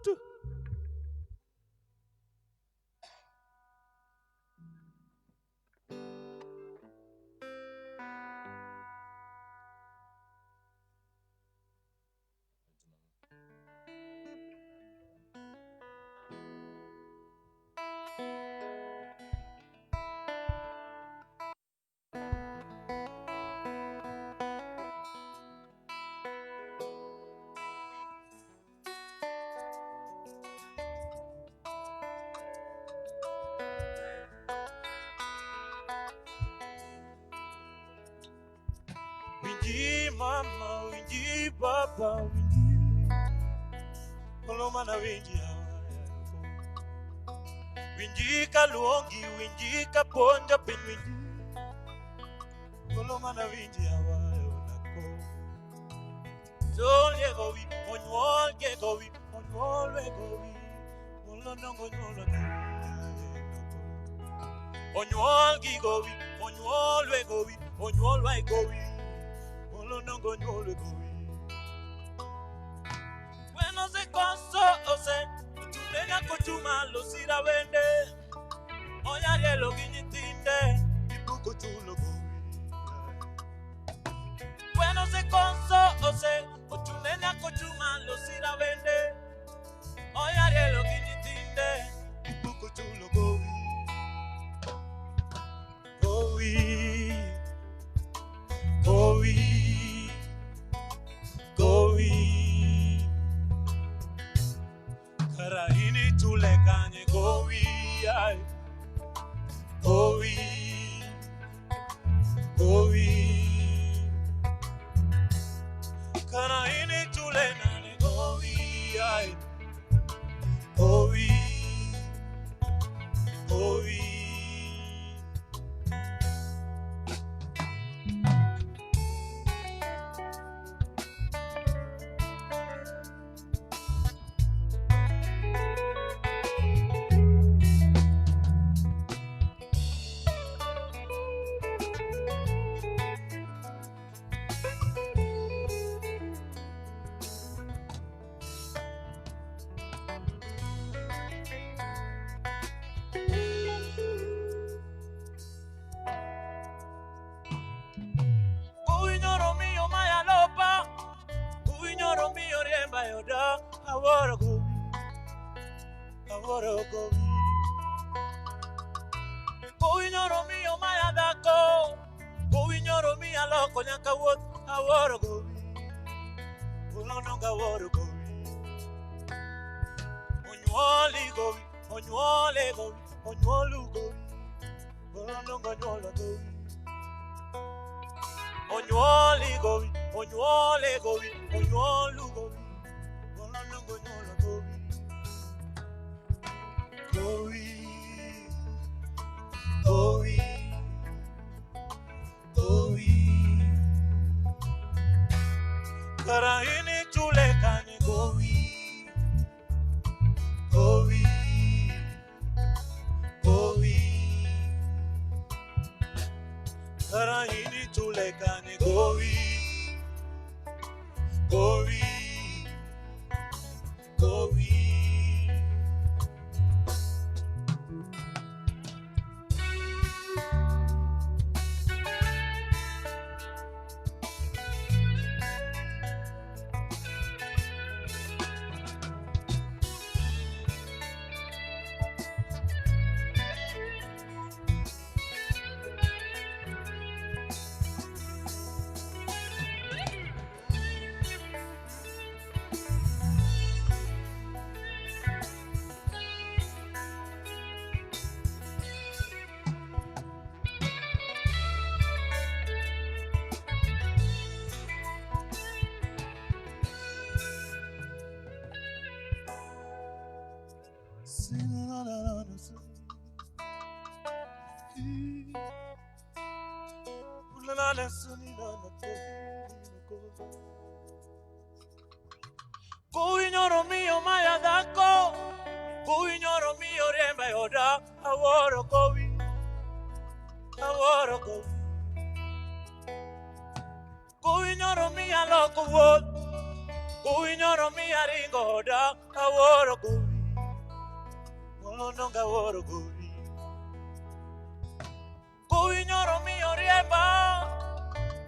tu. Winji mama, winji papa, winji. Kolomana winji hawa. Winji kaluongi, winji kaponja pin winji. Kolomana winji hawa onako. Zol yegowi, onwol yegowi, onwol yegowi. Molonongo nyolo onwol gigowi, onwol yegowi, onwol yegowi. Molonongo nyolo yegowi. Bueno se coso ose, tunenya kochuma lo sira wende. Oyare lo ginyitinde, ibuko chulo gowi. Bueno se coso ose, tunenya kochuma lo sira wende. Oyare lo ginyitinde, ibuko chulo gowi. Gowi, gowi, gowi. Karahini chule kanye gowi, ay. Gowi, gowi. Karahini chule nane gowi, ay. Gowi, gowi. Uinyoro mio maya lopa, uinyoro mio riemba yoda, awara gowi, awara gowi. Uinyoro mio maya dako, uinyoro mia loko nyaka wot, awara gowi, ulononga awara gowi. Onywali gowi, onywale gowi, onywolu gowi, ulononga nyola gowi. Onywali gowi, onywale gowi, onywolu gowi. Molonongo nyola gowi. Gowi, gowi, gowi. Karahini chule kanye gowi. Gowi, gowi. Karahini chule kanye gowi. Gowi, gowi. Kuinyoro mio maya dako, kuinyoro mio riemba yoda, awara gowi, awara gowi. Kuinyoro mia loko wot, Kuinyoro mi aringo da aworo gowi. Olononga aworo gowi. Kuinyoro mi oriemba.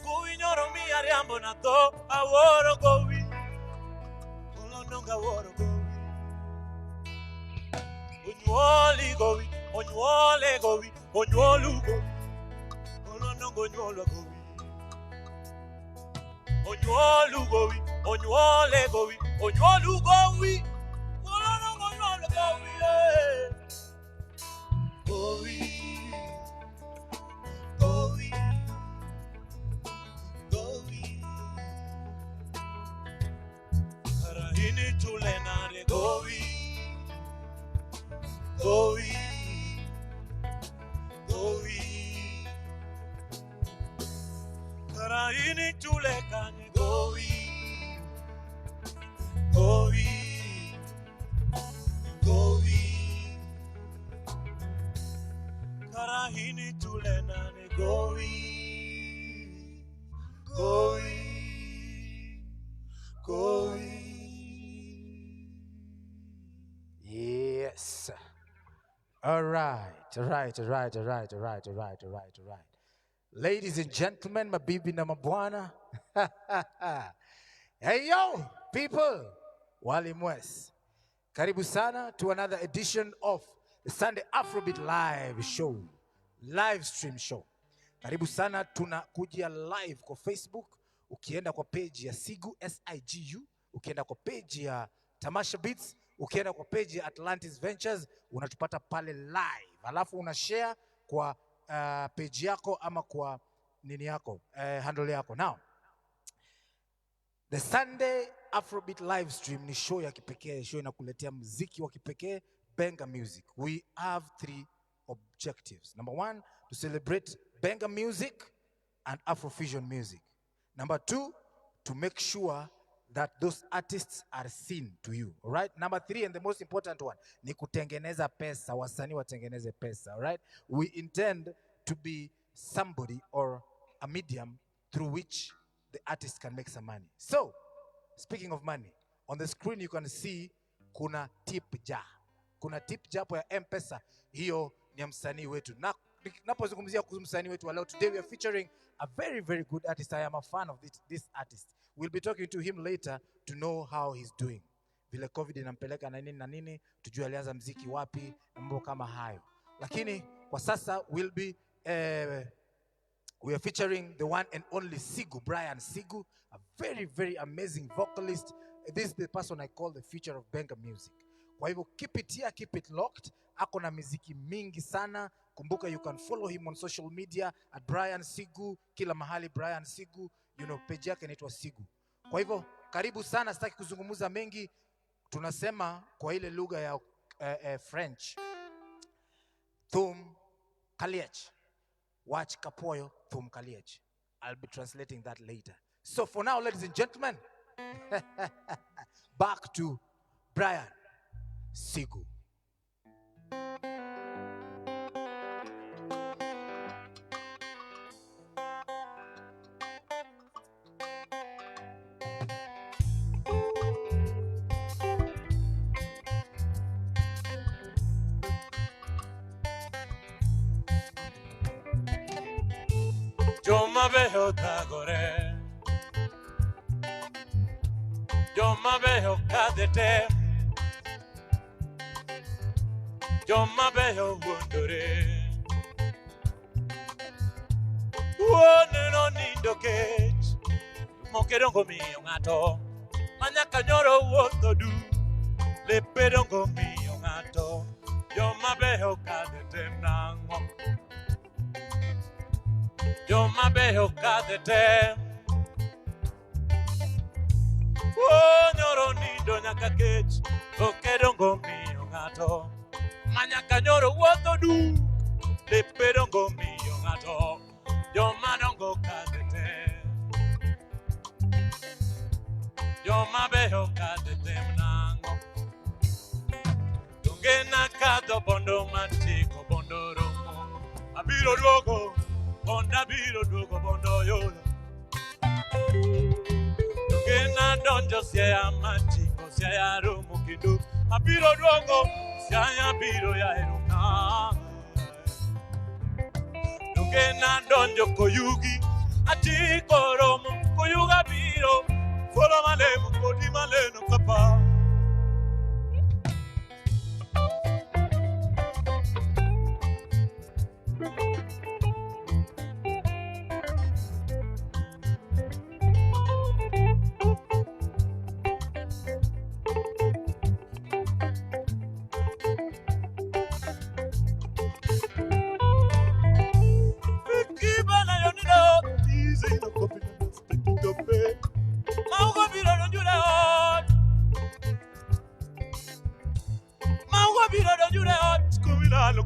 Kuinyoro mi ariambo na to aworo gowi. Olononga aworo gowi. Onyuoli gowi, onyuole gowi, onyuolu gowi. Olononga onyuolo gowi. Onyuolu gowi, onyuole gowi, onyuolu gowi. Olononga onyuolo gowi. Gowi, gowi, gowi. Karahini tulenare gowi. Gowi, gowi. Karaini tulekane gowi, gowi, gowi. Karaini tulenane gowi, gowi, gowi. Yes. All right. Ladies and gentlemen, mabibi na mabwana. Hey yo, people. Wali Mwes. Karibu sana to another edition of the Sunday Afrobeat live show. Live stream show. Karibu sana, tunakujia live kwa Facebook. Ukienda kwa page ya Sigu, SIGU. Ukienda kwa page ya Tamasha Beats. Ukienda kwa page ya Atlantis Ventures, unatupata pale live. Alafu unashare kwa page yako ama kwa nini yako, handle yako. Now, the Sunday Afrobeat live stream ni show ya kipekee, show inakuletea muziki wa kipekee, Benga Music. We have 3 objectives. Number 1, to celebrate Benga music and Afrofusion music. Number 2, to make sure that those artists are seen to you, all right? Number 3, and the most important one, ni kutengeneza pesa, wasanii watengeneze pesa, all right? We intend to be somebody or a medium through which the artist can make some money. So, speaking of money, on the screen you can see kuna tip jar. Kuna tip jar ya M-Pesa, hiyo ni msanii wetu. Na napozungumzia kuhusu msanii wetu wa leo, today we are featuring a very, very good artist. I am a fan of this artist. We'll be talking to him later to know how he's doing. Vile COVID inampeleka na nini, tujue alianza mziki wapi, mambo kama hayo. Lakini kwa sasa we are featuring the one and only Sigu, Brian Sigu, a very, very amazing vocalist. This is the person I call the future of Benga music. Kwa hivyo keep it here, keep it locked. Ako na miziki mingi sana. Kumbuka you can follow him on social media at Brian Sigu, kila mahali Brian Sigu. You know, page yake inaitwa Sigu. Kwa hivyo, karibu sana, sitaki kuzungumuza mengi. Tunasema kwa ile lugha ya French. Thum Kaliech. Watch Kapoyo Thum Kaliech. I'll be translating that later. So for now, ladies and gentlemen, back to Brian Sigu. Yo me veo tagore, yo me veo cadete, yo me veo wondore. One no nindo cage, mokerongo mio ngato, manyaka nyoro woto du, le perongo mio ngato, yo me veo cadete nango. Yo me veo cadete. Oh, nyoro nindo nyaka kech, okerongo mio ngato. Manyaka nyoro woto du, le perongo mio ngato. Yo manongo cadete. Yo me veo cadete mnango. Tungena kado bondo mantiko bondo romo. Abiro luogo. Bonda biro dugo bondo yola. Tugena na donjo si ya machiko si ya rumo kindu abiro duogo si ya biro ya eruna donge na donjo koyugi achiko romo koyuga biro folo malemo kodi maleno kapa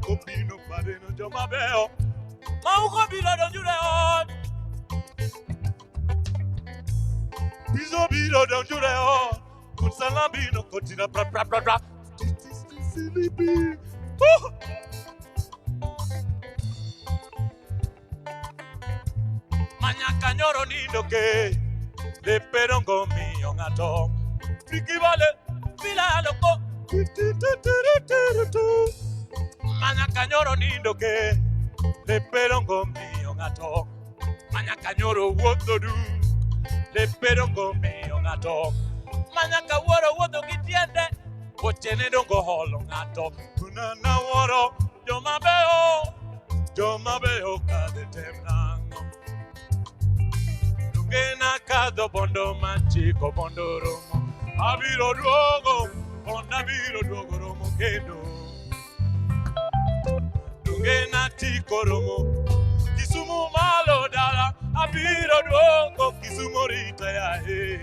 Copino padeno yo ma veo Maugo biro don jureon Bizo biro don jureon Kun salambino kotina pra pra pra pra Silibi Mañaka nyoro nindo ke Le perongo mio ngato Fiki vale Vila loko Mañaka nyoro nindo ke Le perongo mio ngato Mañaka nyoro wuotho du Le perongo mio ngato Mañaka wuoro wuotho gi tiende Wochene dongo holo ngato Kunana wuoro Joma beo kade temnango Dungena kado bondo machiko bondo romo Abiro duogo Onda biro duogo romo kendo Dungena tiko romo Kisumu malo dala Abiro duogo Kisumu rita ya he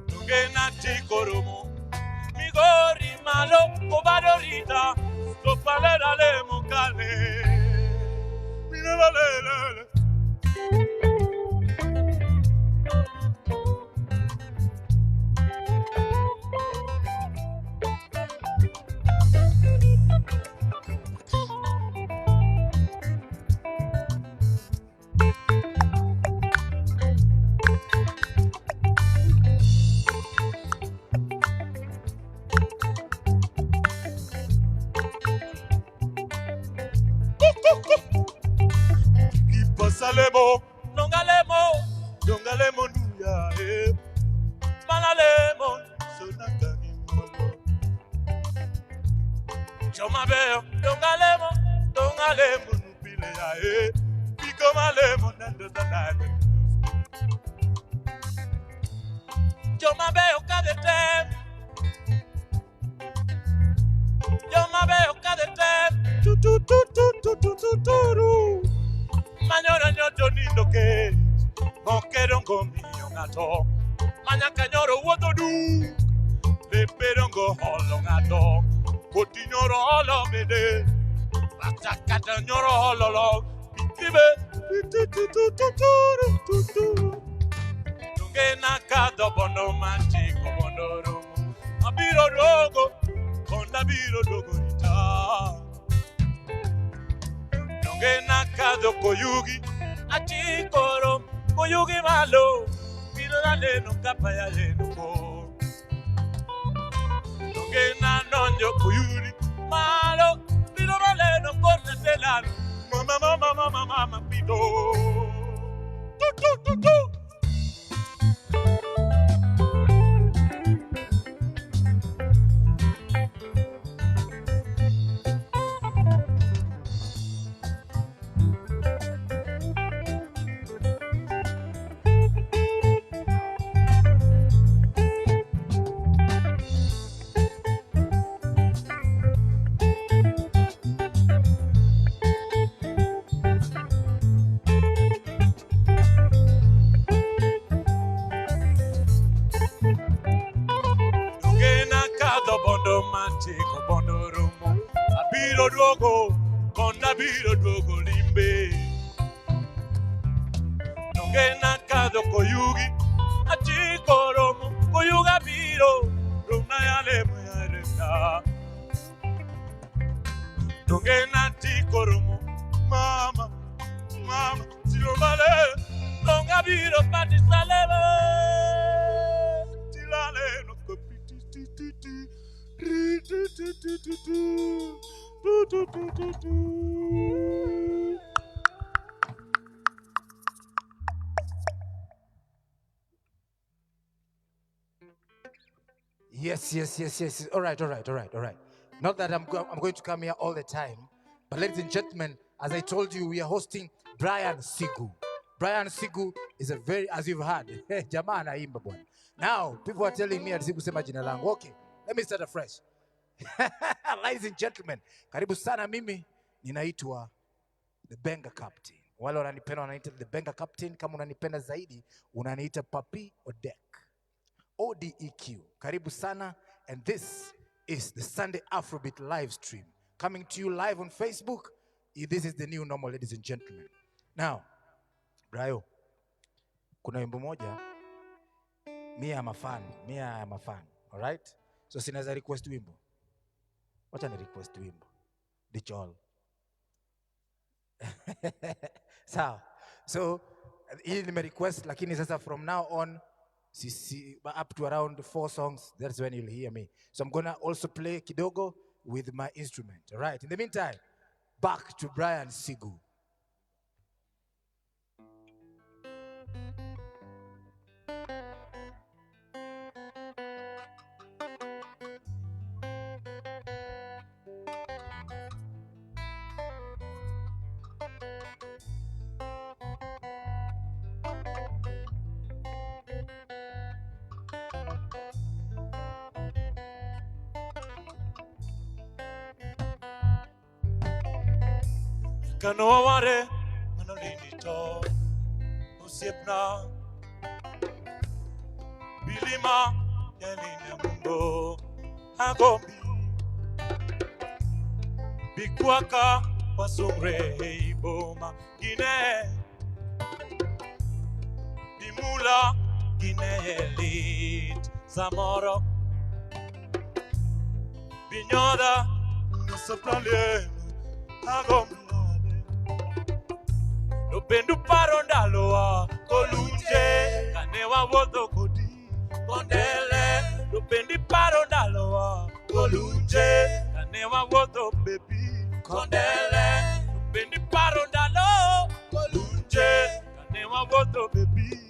Dungena tiko romo Migori malo Kobado rita Stopale dale mokale Mira la lele Salemo, nongalemo nuya malalemo, sonakani molo. Choma beo, nongalemo nupile ya piko malemo nando danade. Choma beo kadetem, choma beo kadetem, tu tu tu tu tu tu tu tu. Manyora nyoto nindo ke Mokerongo mio ngato Manyaka nyoro wuotho du Le perongo holo ngato Koti nyoro holo bede Batakata nyoro holo lo Ikibe Tunge nakado bondo machiko bondo rumo Abiro dogo Konda biro dogo rita Nakado koyugi achikoro koyugi malo biro dale no kapaya le no ko Tongena nonjo koyuri malo biro dale no corne telano mama pido tu Machiko bondo rumo Abiro duogo Konda biro duogo limbe Nongena kado koyugi Achiko romo Koyuga biro Runa ya lemo ya renda Nongena tiko romo Mama Silo vale Nonga biro pati salemo Yes. All right. Not that I'm going to come here all the time, but ladies and gentlemen, as I told you, we are hosting Brian Sigu. Brian Sigu is a very, as you've heard, jamaa anaimba bwana. Now, people are telling me ati sikusema jina langu. Okay, let me start afresh. Ladies and gentlemen, karibu sana, mimi ninaitwa The Benga Captain. Wale wananipenda wananiita The Benga Captain, kama unanipenda zaidi unaniita Papi Odek. ODEQ. Karibu sana, and this is the Sunday Afrobeat live stream coming to you live on Facebook. This is the new normal, ladies and gentlemen. Now, Brayo, kuna wimbo moja, Mia am a fan, all right? So sinaweza request wimbo. Wacha ni request wimbo. Dichol. So hii nime request, lakini sasa from now on, up to around 4 songs, that's when you'll hear me. So I'm gonna also play kidogo with my instrument, all right? In the meantime, back to Brian Sigu. Kano ware manolini to usiepna bilima yaline mundo agombi bikwaka wasungre iboma gine bimula gine elit zamoro binyoda nusoplale agombi Bendu parondaloa kolunje kanewa wodo kodi kondele bendi parondaloa kolunje kanewa wodo baby kondele bendi parondalo kolunje kanewa wodo baby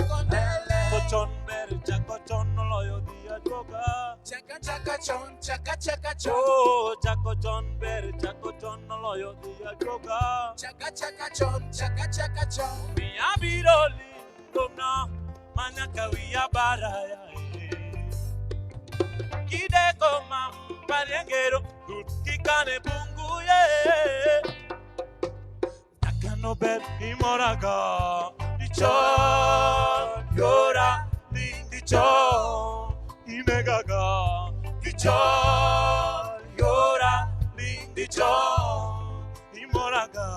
kondele kochon berja kochon loyo dia joga chaka chon oh chon berja kochon loyo dia joga chaka chon mi abiroli domna manaka wiya baraya kide koma parengero kikane bunguye nakano ber imoraga dichon yora dichon imegaga dichon yora dichon imoraga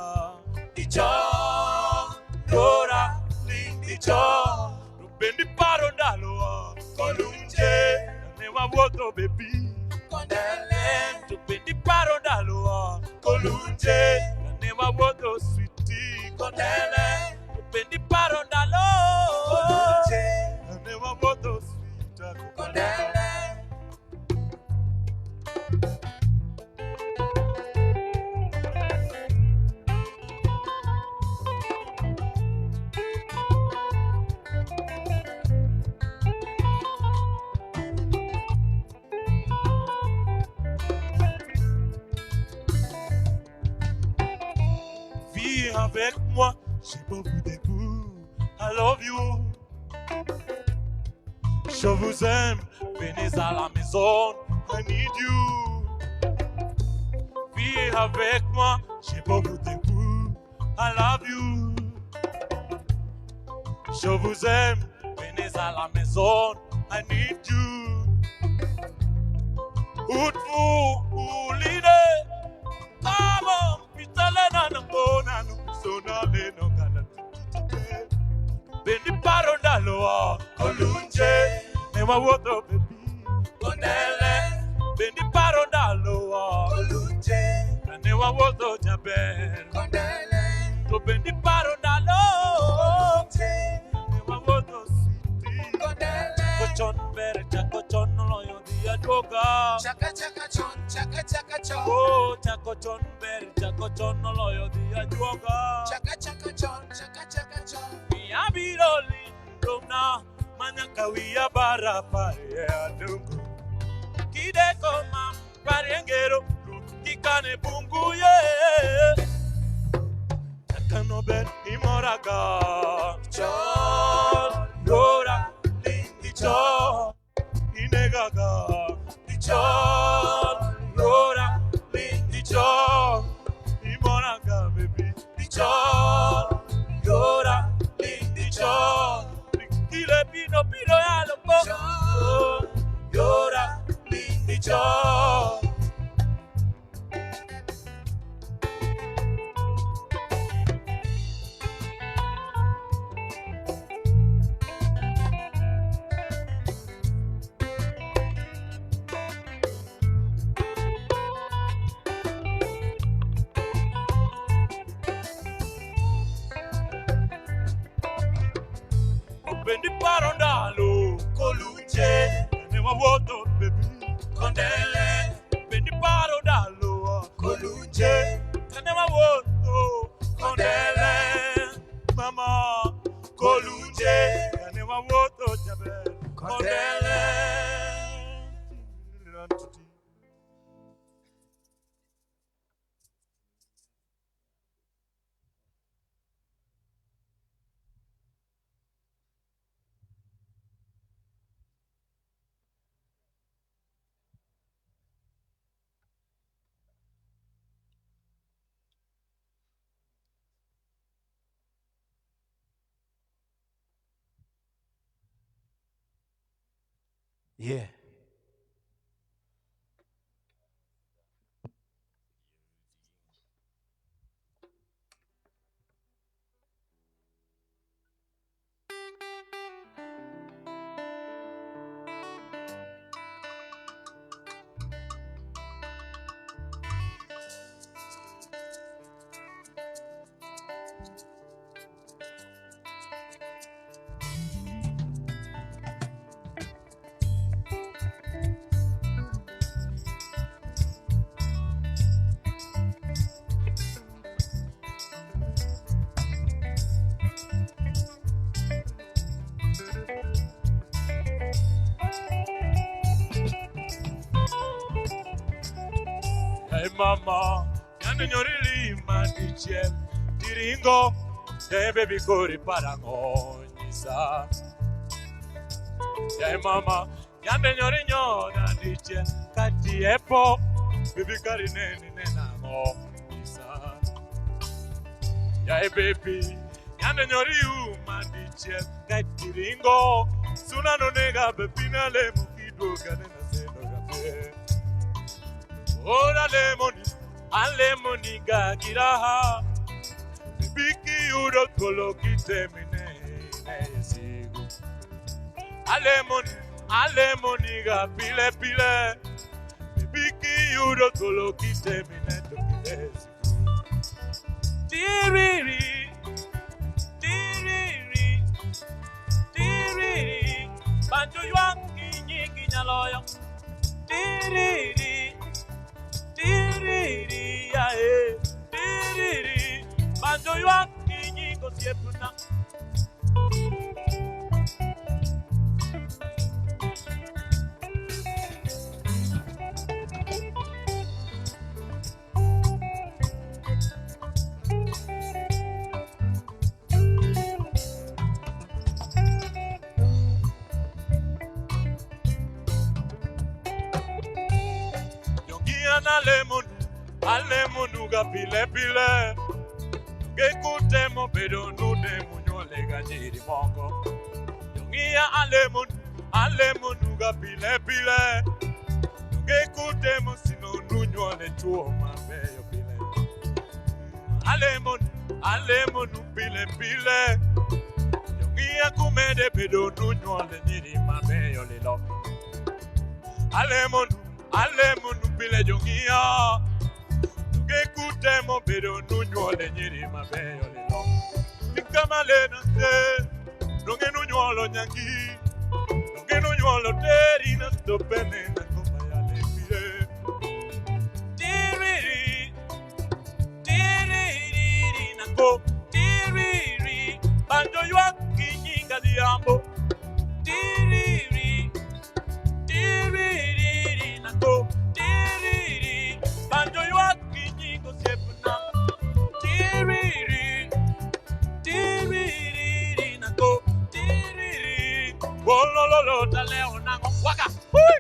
dichon yora dichon bendi parondalo kolunje newa woto baby kondele to bendi parondalo kolunje newa woto sweetie kondele to bendi parondalo kolunje newa woto sweetie kondele. Avec moi, j'ai beaucoup de goût. I love you. Je vous aime. Venez à la maison. I need you. Viens avec moi, j'ai beaucoup de goût. I love you. Je vous aime. Venez à la maison. I need you. Outfou, l'idée. Come on, pitalena nangona. Sonale no gana tutite bendi parondalo kolunje newa wodo baby kondele bendi parondalo kolunje newa wodo jaber kondele to bendi parondalo kolunje newa wodo sweetie kondele kochon ber kochon loyo dia aduoga. Chaka chaka chon, chaka chaka chon. Oh, chako chon ber, chako chon noloyo di aduoga. Chaka chaka chon, chaka chaka chon. Mia biro lindona, manyaka wiya bara pare adungu. Kide koma pariengero, kikane bungu ye. Chakano ber imoraga. Chon, yora, lindi chon, inegaga. Chon, yora, lindi chon, imoraga baby. Chon, yora, lindi chon, kile pino pino ya loco. Chon, yora, lindi chon. Bendi parondalo, colunce, ne ma vuoto baby, condelle. Bendi parondalo, colunce, ne ma vuoto, condelle. Mama, colunce, ne ma vuoto, jabe, condelle. Yeah. Hey mama, yande nyorili madichel, tiringo, hey baby kori parangonyisa. Hey mama, yande nyori nyoda dichel, kati epo, baby kari neni nenangonyisa. Hey baby, yande nyori madichel, kati ringo, suna no nega bepina le mukido ganena seno gafe. Ora lemoni gagiraha, biki uro tolo kitemine esigu. Alemoni ga pile pile, biki uro tolo kitemine esigu. Tiriri, tiriri, tiriri, banjo yuangi nyiki nyaloyo. Tiriri. Tiriri, ya tiriri, banjo yuangi nyiko siepuna. Alemonu ga pile pile, ke kutemo pero nude munyole ga nyiri mongo. Yongia alemonu ga pile pile, ke kutemo sino nunyole chuo mabeyo pile. Alemonu pile pile, yongia kumede pero nunyole nyiri mabeyo lilo. Alemonu pile yongia. Kutemo pero nunyole nyiri mabeyo lilo. Nikamale na se, nonge nunyolo nyangi, nonge nunyolo teri na stopene na Wolololo taleo nango waka. Hui.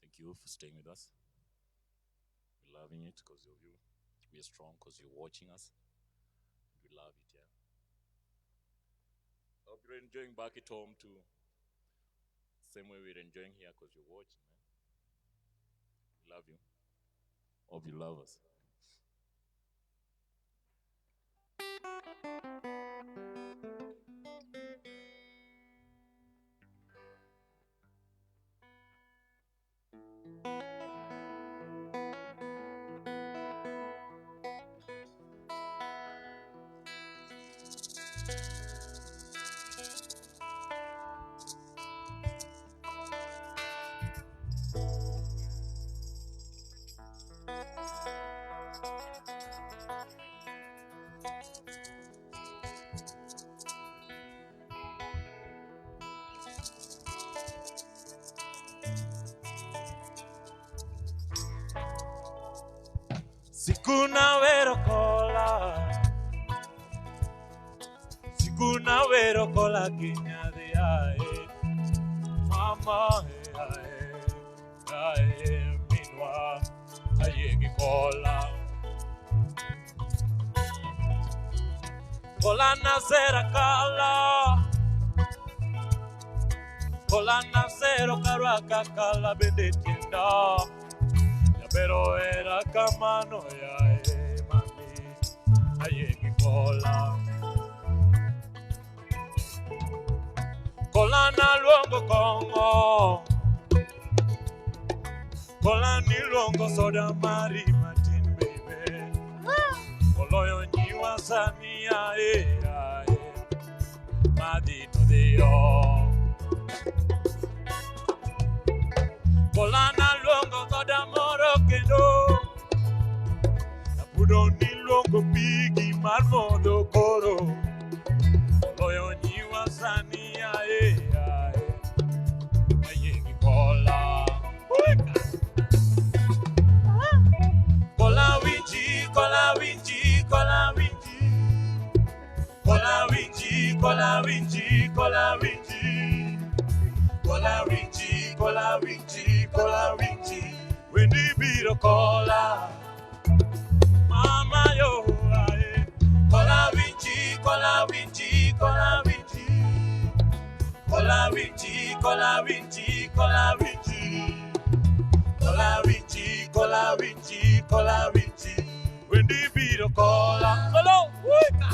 Thank you for staying with us. We're loving it because of you. We are strong because you're watching us. We love it, yeah. Hope you're enjoying back at home too. Same way we're enjoying here because you're watching, man. We love you. Hope you love us. Sikuna vero kola, sikuna vero kola kinya de ae, mama ae minwa ae ki kola, kola nazera kala, kola nazero karaka kala bendetinda. Pero era camano ya mami aye ki kola kola na luongo kongo kola ni luongo soda mari matin baby koloyo nyiwa sania madito dio kola na luongo soda moro kendo Napudo ni luongo pigi mar modo koro Loyo nyiwa sani ae gi kola Kola winji, kola winji, kola winji Kola winji, kola winji, kola winji Kola winji, kola winji, kola winji When the beat kola Mama yo ae Kola winji, kola winji, kola winji Kola winji, kola winji, kola winji Kola winji, kola winji, kola winji When the beat kola Solo, wika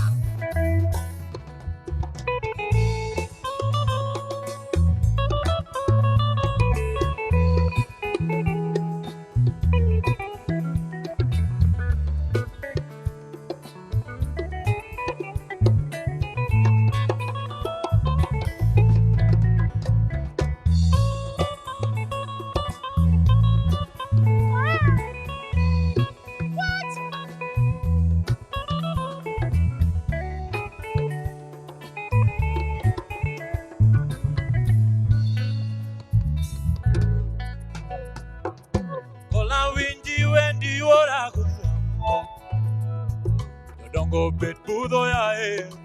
Dongo bet budo ya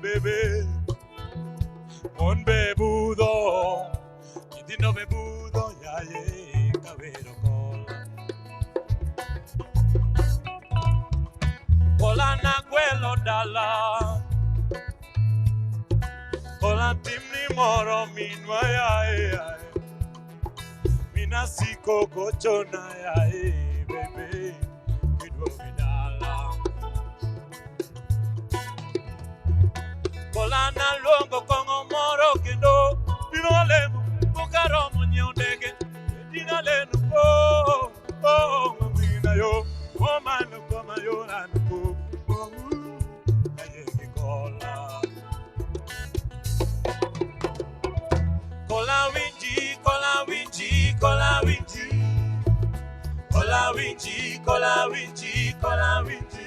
bebe Mon be budo Idino be budo ya Cabero kola Kola na gwelo dala Kola timni moro minwa ya Mina siko kochona ya bebe Kidwo vidala Kola na luongo kongo moro kendo Dino lemu bukaromo nyondege Dino lenu mamina yo Manu koma yo nanuko Ayeki kola Kola winji, kola winji, kola winji Kola winji, kola winji, kola winji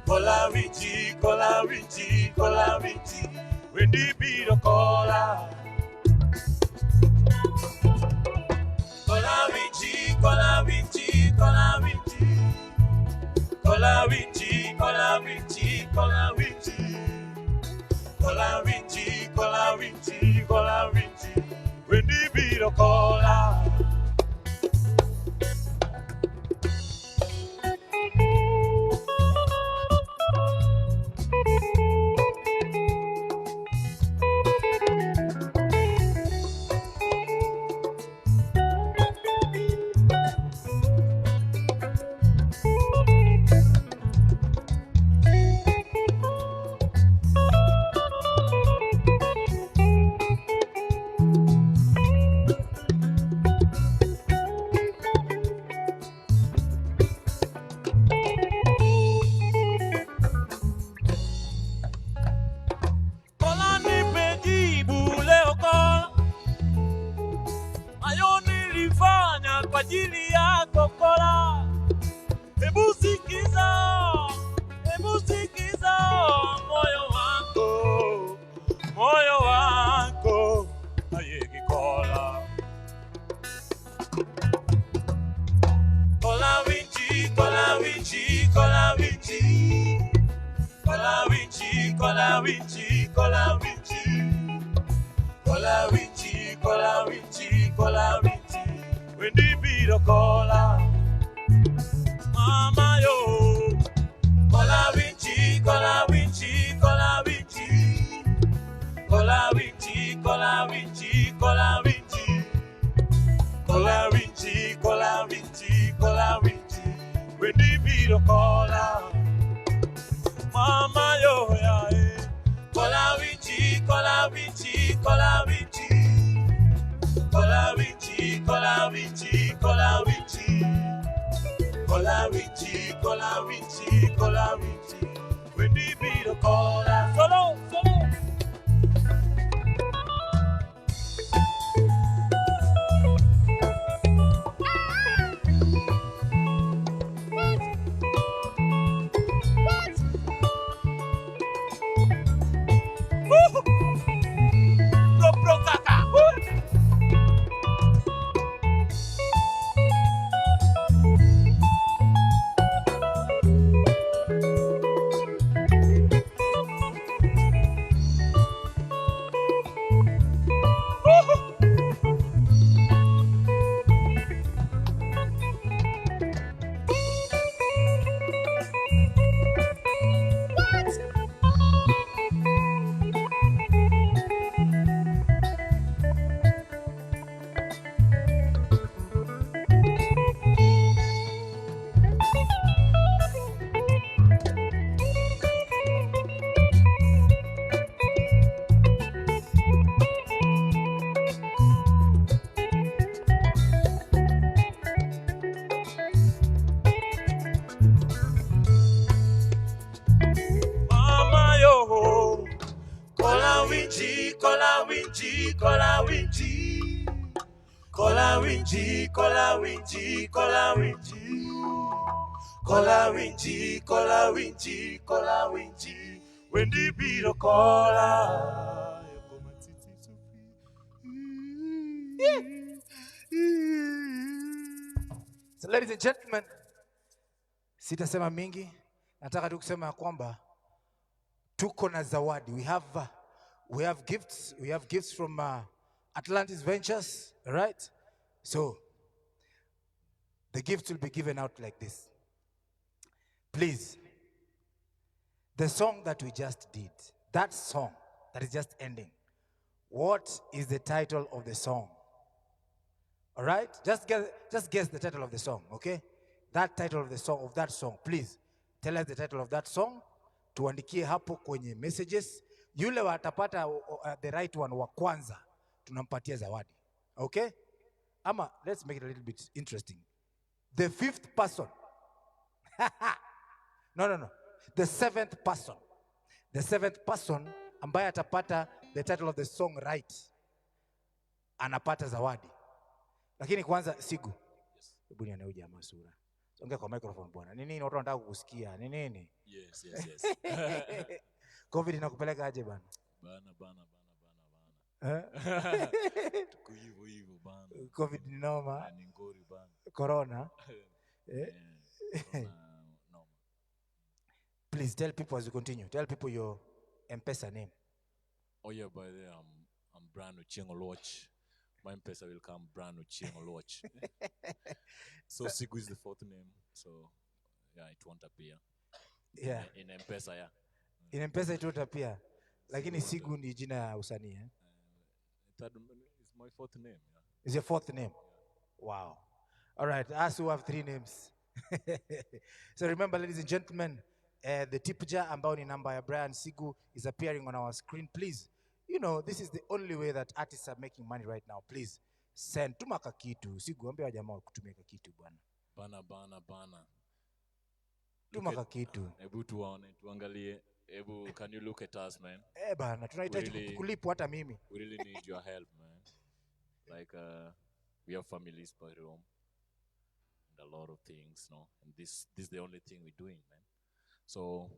Kola winji, kola winji, kola winji When the beat kola Kola winji, kola winji, kola winji Kola winji, kola winji, kola winji Kola winji, kola winji, kola winji When the beat kola kwa ajili yako kola. Hebu sikiza moyo wako ayeki kola. Kola winji kola winchi, kola winchi, kola winchi, kola winchi, kola winchi. When the beat kola, mama yo. Kola winchi, kola winchi, kola winchi, kola winchi, kola winchi, kola winchi, kola winchi, kola winchi, kola winchi. When the beat kola, mama yo ya eh. Kola winchi, kola winchi, kola winchi, kola winchi, kola winchi, kola winchi, kola winchi, kola winchi, kola winchi. When the beat kola, solo, solo. Pro kaka. Mama yo, kola winchi, kola winchi, kola winchi, kola winchi, kola winchi, kola winchi, kola winchi, kola winchi, kola winchi. When the beat kola, So ladies and gentlemen, sitasema mingi, nataka tu kusema kwamba tuko na zawadi. We have gifts from Atlantis Ventures, right? So the gifts will be given out like this. Please, the song that we just did, that song that is just ending, what is the title of the song? All right? Just guess the title of the song, okay? That title of the song, of that song, please tell us the title of that song. Tuandikie hapo kwenye messages. Yule watapata the right one wa kwanza, tunampatia zawadi. Okay? Ama, let's make it a little bit interesting. The fifth person. No. The seventh person. The seventh person ambaye atapata the title of the song right, anapata zawadi. Lakini kwanza Sigu. Hebu nione huyu jamaa sura. Ongea kwa microphone bwana. Ni nini watu wanataka kukusikia? Ni nini? Yes. COVID inakupeleka aje bana? Bana. Tuko hivyo bana. COVID ni noma. Ni ngori bana. Corona. No. Please tell people as you continue. Tell people your M-Pesa name. Oh yeah, by the way, I'm Brian Ochieng Oloch. My M-Pesa will come Brian Ochieng Oloch. So Sigu is the fourth name. So yeah, it won't appear. Yeah. In M-Pesa, yeah. In M-Pesa it won't appear. Lakini Sigu ni jina ya usanii, eh? Third is my fourth name. Yeah. Is your fourth name? Wow. All right, us who have three names. So remember, ladies and gentlemen, the tipja ambao ni namba ya Brian Sigu is appearing on our screen. Please, you know, this is the only way that artists are making money right now. Please, send. Tuma kakitu. Sigu, ambia jamaa kutumia kakitu bwana. Bana. Tuma kakitu. Ebu tuangalie. Ebu, can you look at us, man? Bana, tunahitaji kulipu hata mimi. We really need your help, man. Like, we have families back home. And a lot of things, no? And this is the only thing we're doing, man. So,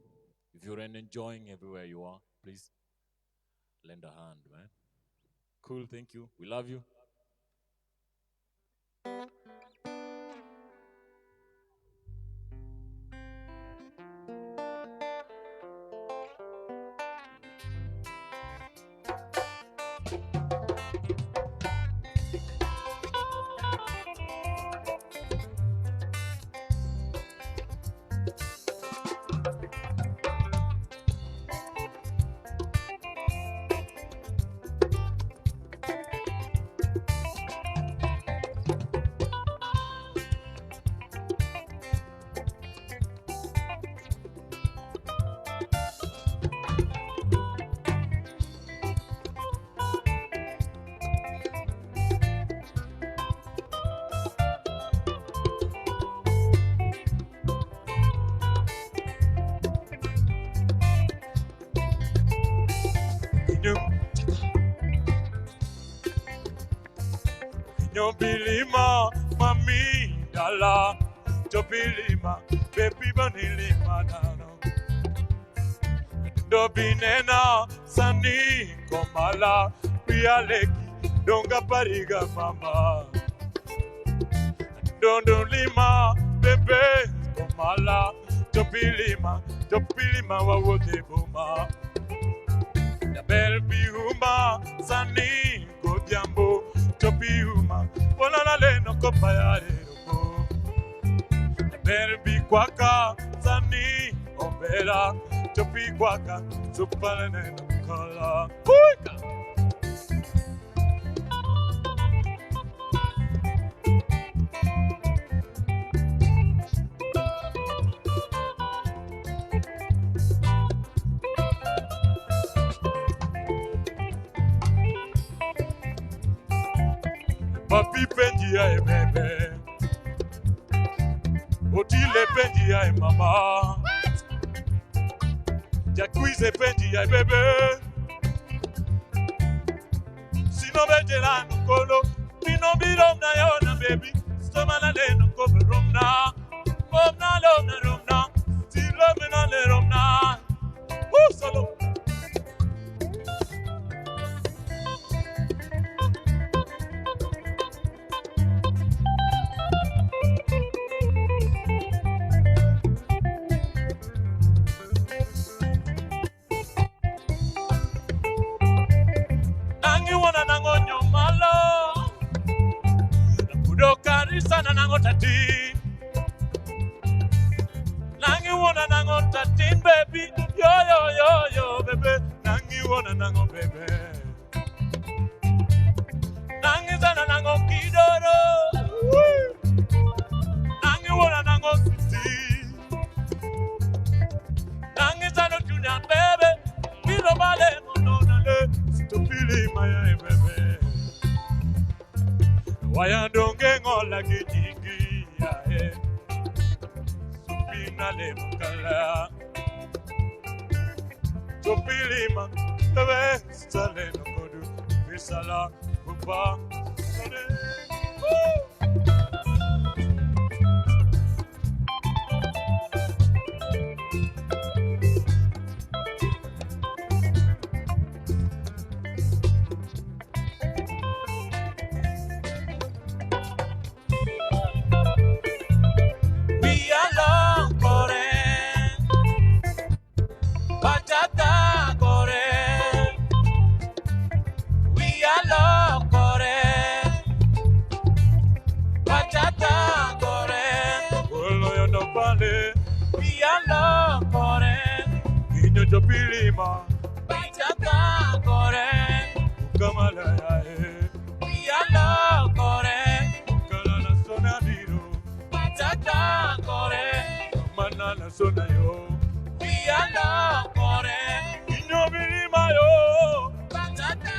if you're enjoying everywhere you are, please lend a hand, man. Cool, thank you. We love you. Nyobilima, mami, dala. Chopilima, baby banilima nano. Dobinena, sani, komala. Pialeki, donga pariga mama. Dondolima, bebe, komala. Chopilima, wawote boma. Bel bihuma, sani, godiambo. Chopihuma, ponala leno kopayare roko. Bel bikwaka, sani, ombela. Chopikwaka, supale neno kola. Puika! Papi penji ay bebe, Otile penji ay mama, Jacquees penji ay bebe, Sino bejela no kolo, Pino birom na yona baby, Stomana le no cover romna, Romna lomna romna, Stilo mena le romna, solo. Sana nango tatin, nangi wona nango tatin, baby, yo, baby, nangi wona nango baby, nangi sana nango kidoro, nangi wona nango sweetie, nangi sana tunya baby, bilo bale monona le, stupili maya baby. Waya donge ngola kijingi ya he Supina le mukala Chopilima Tebe sale no kodu Visala Upa Chopilima, Bachata Kore, Kamalaya, Yalo Kore, Kalana Sonadiro, Bachata Kore, Manana Sonayo, Yalo Kore, Nyobilima yo, Bachata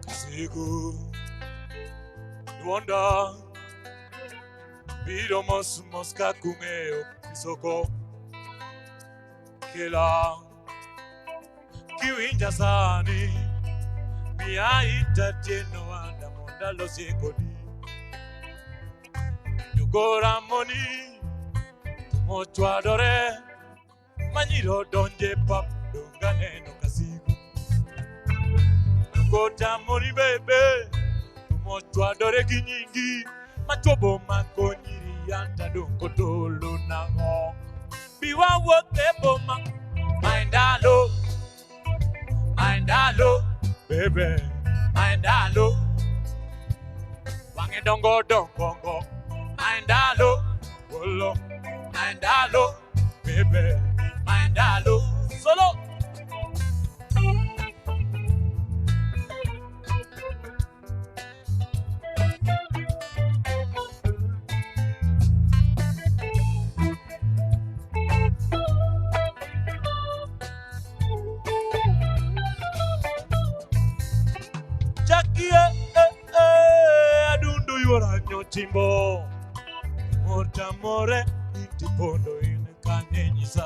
Sigu Duonda Biro moska kumeo Kisoko Kila Kiwinja sani Miaita tieno anda monda lo sikodi Yugora moni Tumocho adore Maniro donje pap Dungane no kasigu Kota mori bebe Tumocho adore kinyingi Machobo makonyiri Anta dunko tolo nango Biwa wote boma Mindalo Bebe Mindalo Wange dongo dongo Mindalo Wolo Mindalo Bebe Mindalo Solo Adundu yora nyotimbo Mortamore Intipondo in Kanyenyisa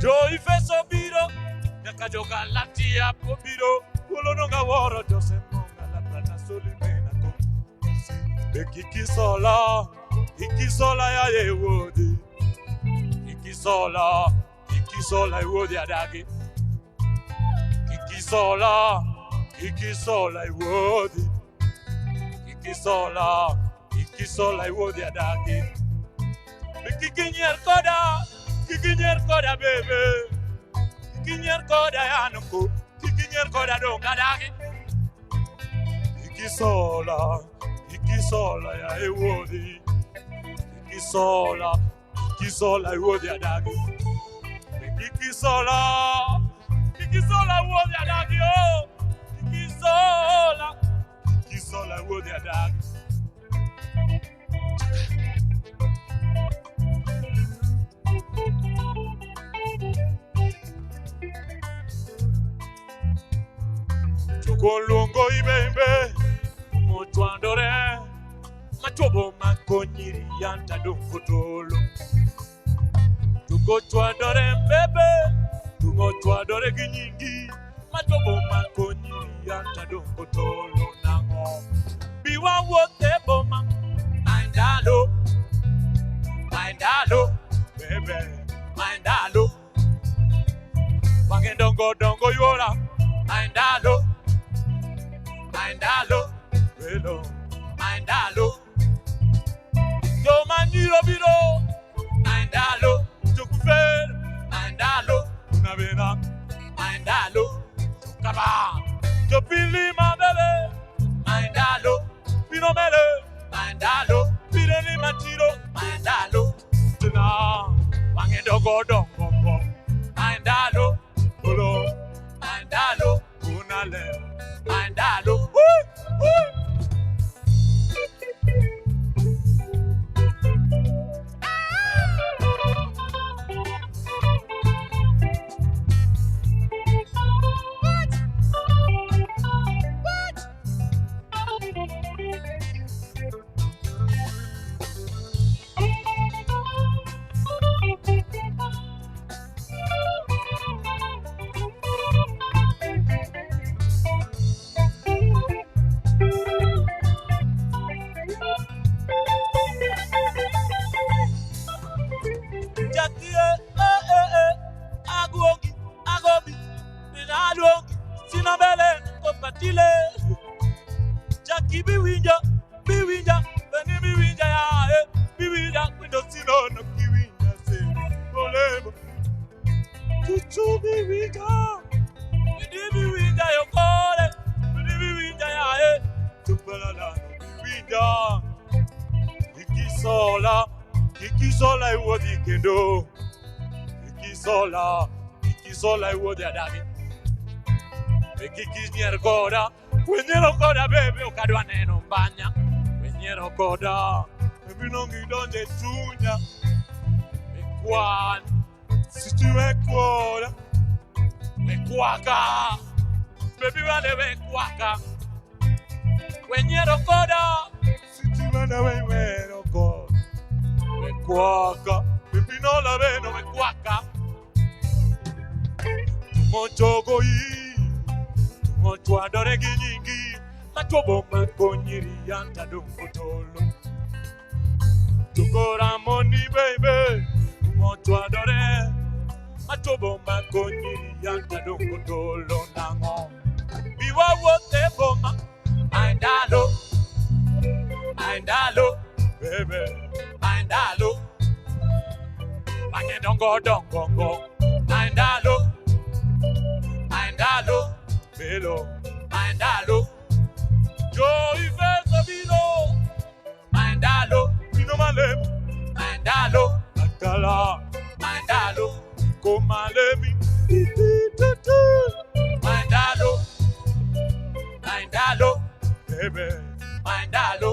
Joy feso biro Nakajoga latia pobiro Ulononga woro Jose monga la plata solimena ko Bekikisola Ikisola ya yewodi Ikisola yewodi adagi Ikisola yewodi Ikisola yewodi adagi Ikikinyer koda bebe Ikinyer koda yanuko Ikinyer koda donga adagi Ikisola ya yewodi Ikisola yewodi adagi Ikisola yewodi adagi oh Ikisola yewodi adagi Chokolongo ibembe Mochwandore Machobo makonyiri Anta dunko tolo Tugochwadore bebe Tugochwadore ginyingi Machobo makonyiri Anta dunko tolo nango Biwa wote boma Mindalo Bebe Mindalo Wange dongo yora Mindalo Velo Mindalo Yo maniro biro Mindalo Chokufer Mindalo Unavena Mindalo Chokaba Chopili mabele Mindalo Pinomele Mindalo Pireli matiro Mindalo Tuna Wange dongo Mindalo Olo Mindalo Unale Mindalo Aguongi, agobi, aluongi, sinabele, kopatile. Jackie biwinja, beni biwinja ya, biwinja, window sino no biwinja se, olemo. Chuchu biwinja, beni biwinja yokole, beni biwinja ya, tupelala no biwinja. Ikisola iwo dikendo. Ikisola iwo dadami. Mekikiznier koda, wenyero koda bebe okadwa neno mbanya. Wenyero koda, ebinongi donje tunya. Mekwan, situ wekoda. Wekwaka, baby wale wekwaka. Wenyero koda, situ wale wenyero koda. Wekwaka, baby no la veno wekwaka. Tumochogo yi. Moto adore ginyingi, matobo makonyiri yanta dunkotolo. Tukora money baby, moto adore, matobo makonyiri yanta dunkotolo nango. Biwa wote boma, mindalo, baby, mindalo. Banye dongo, mindalo. Velo, mindalo. Joy verso vino, mindalo. Vino malem, mindalo. Akala, mindalo. Komalemi, mindalo. Mindalo, baby, mindalo.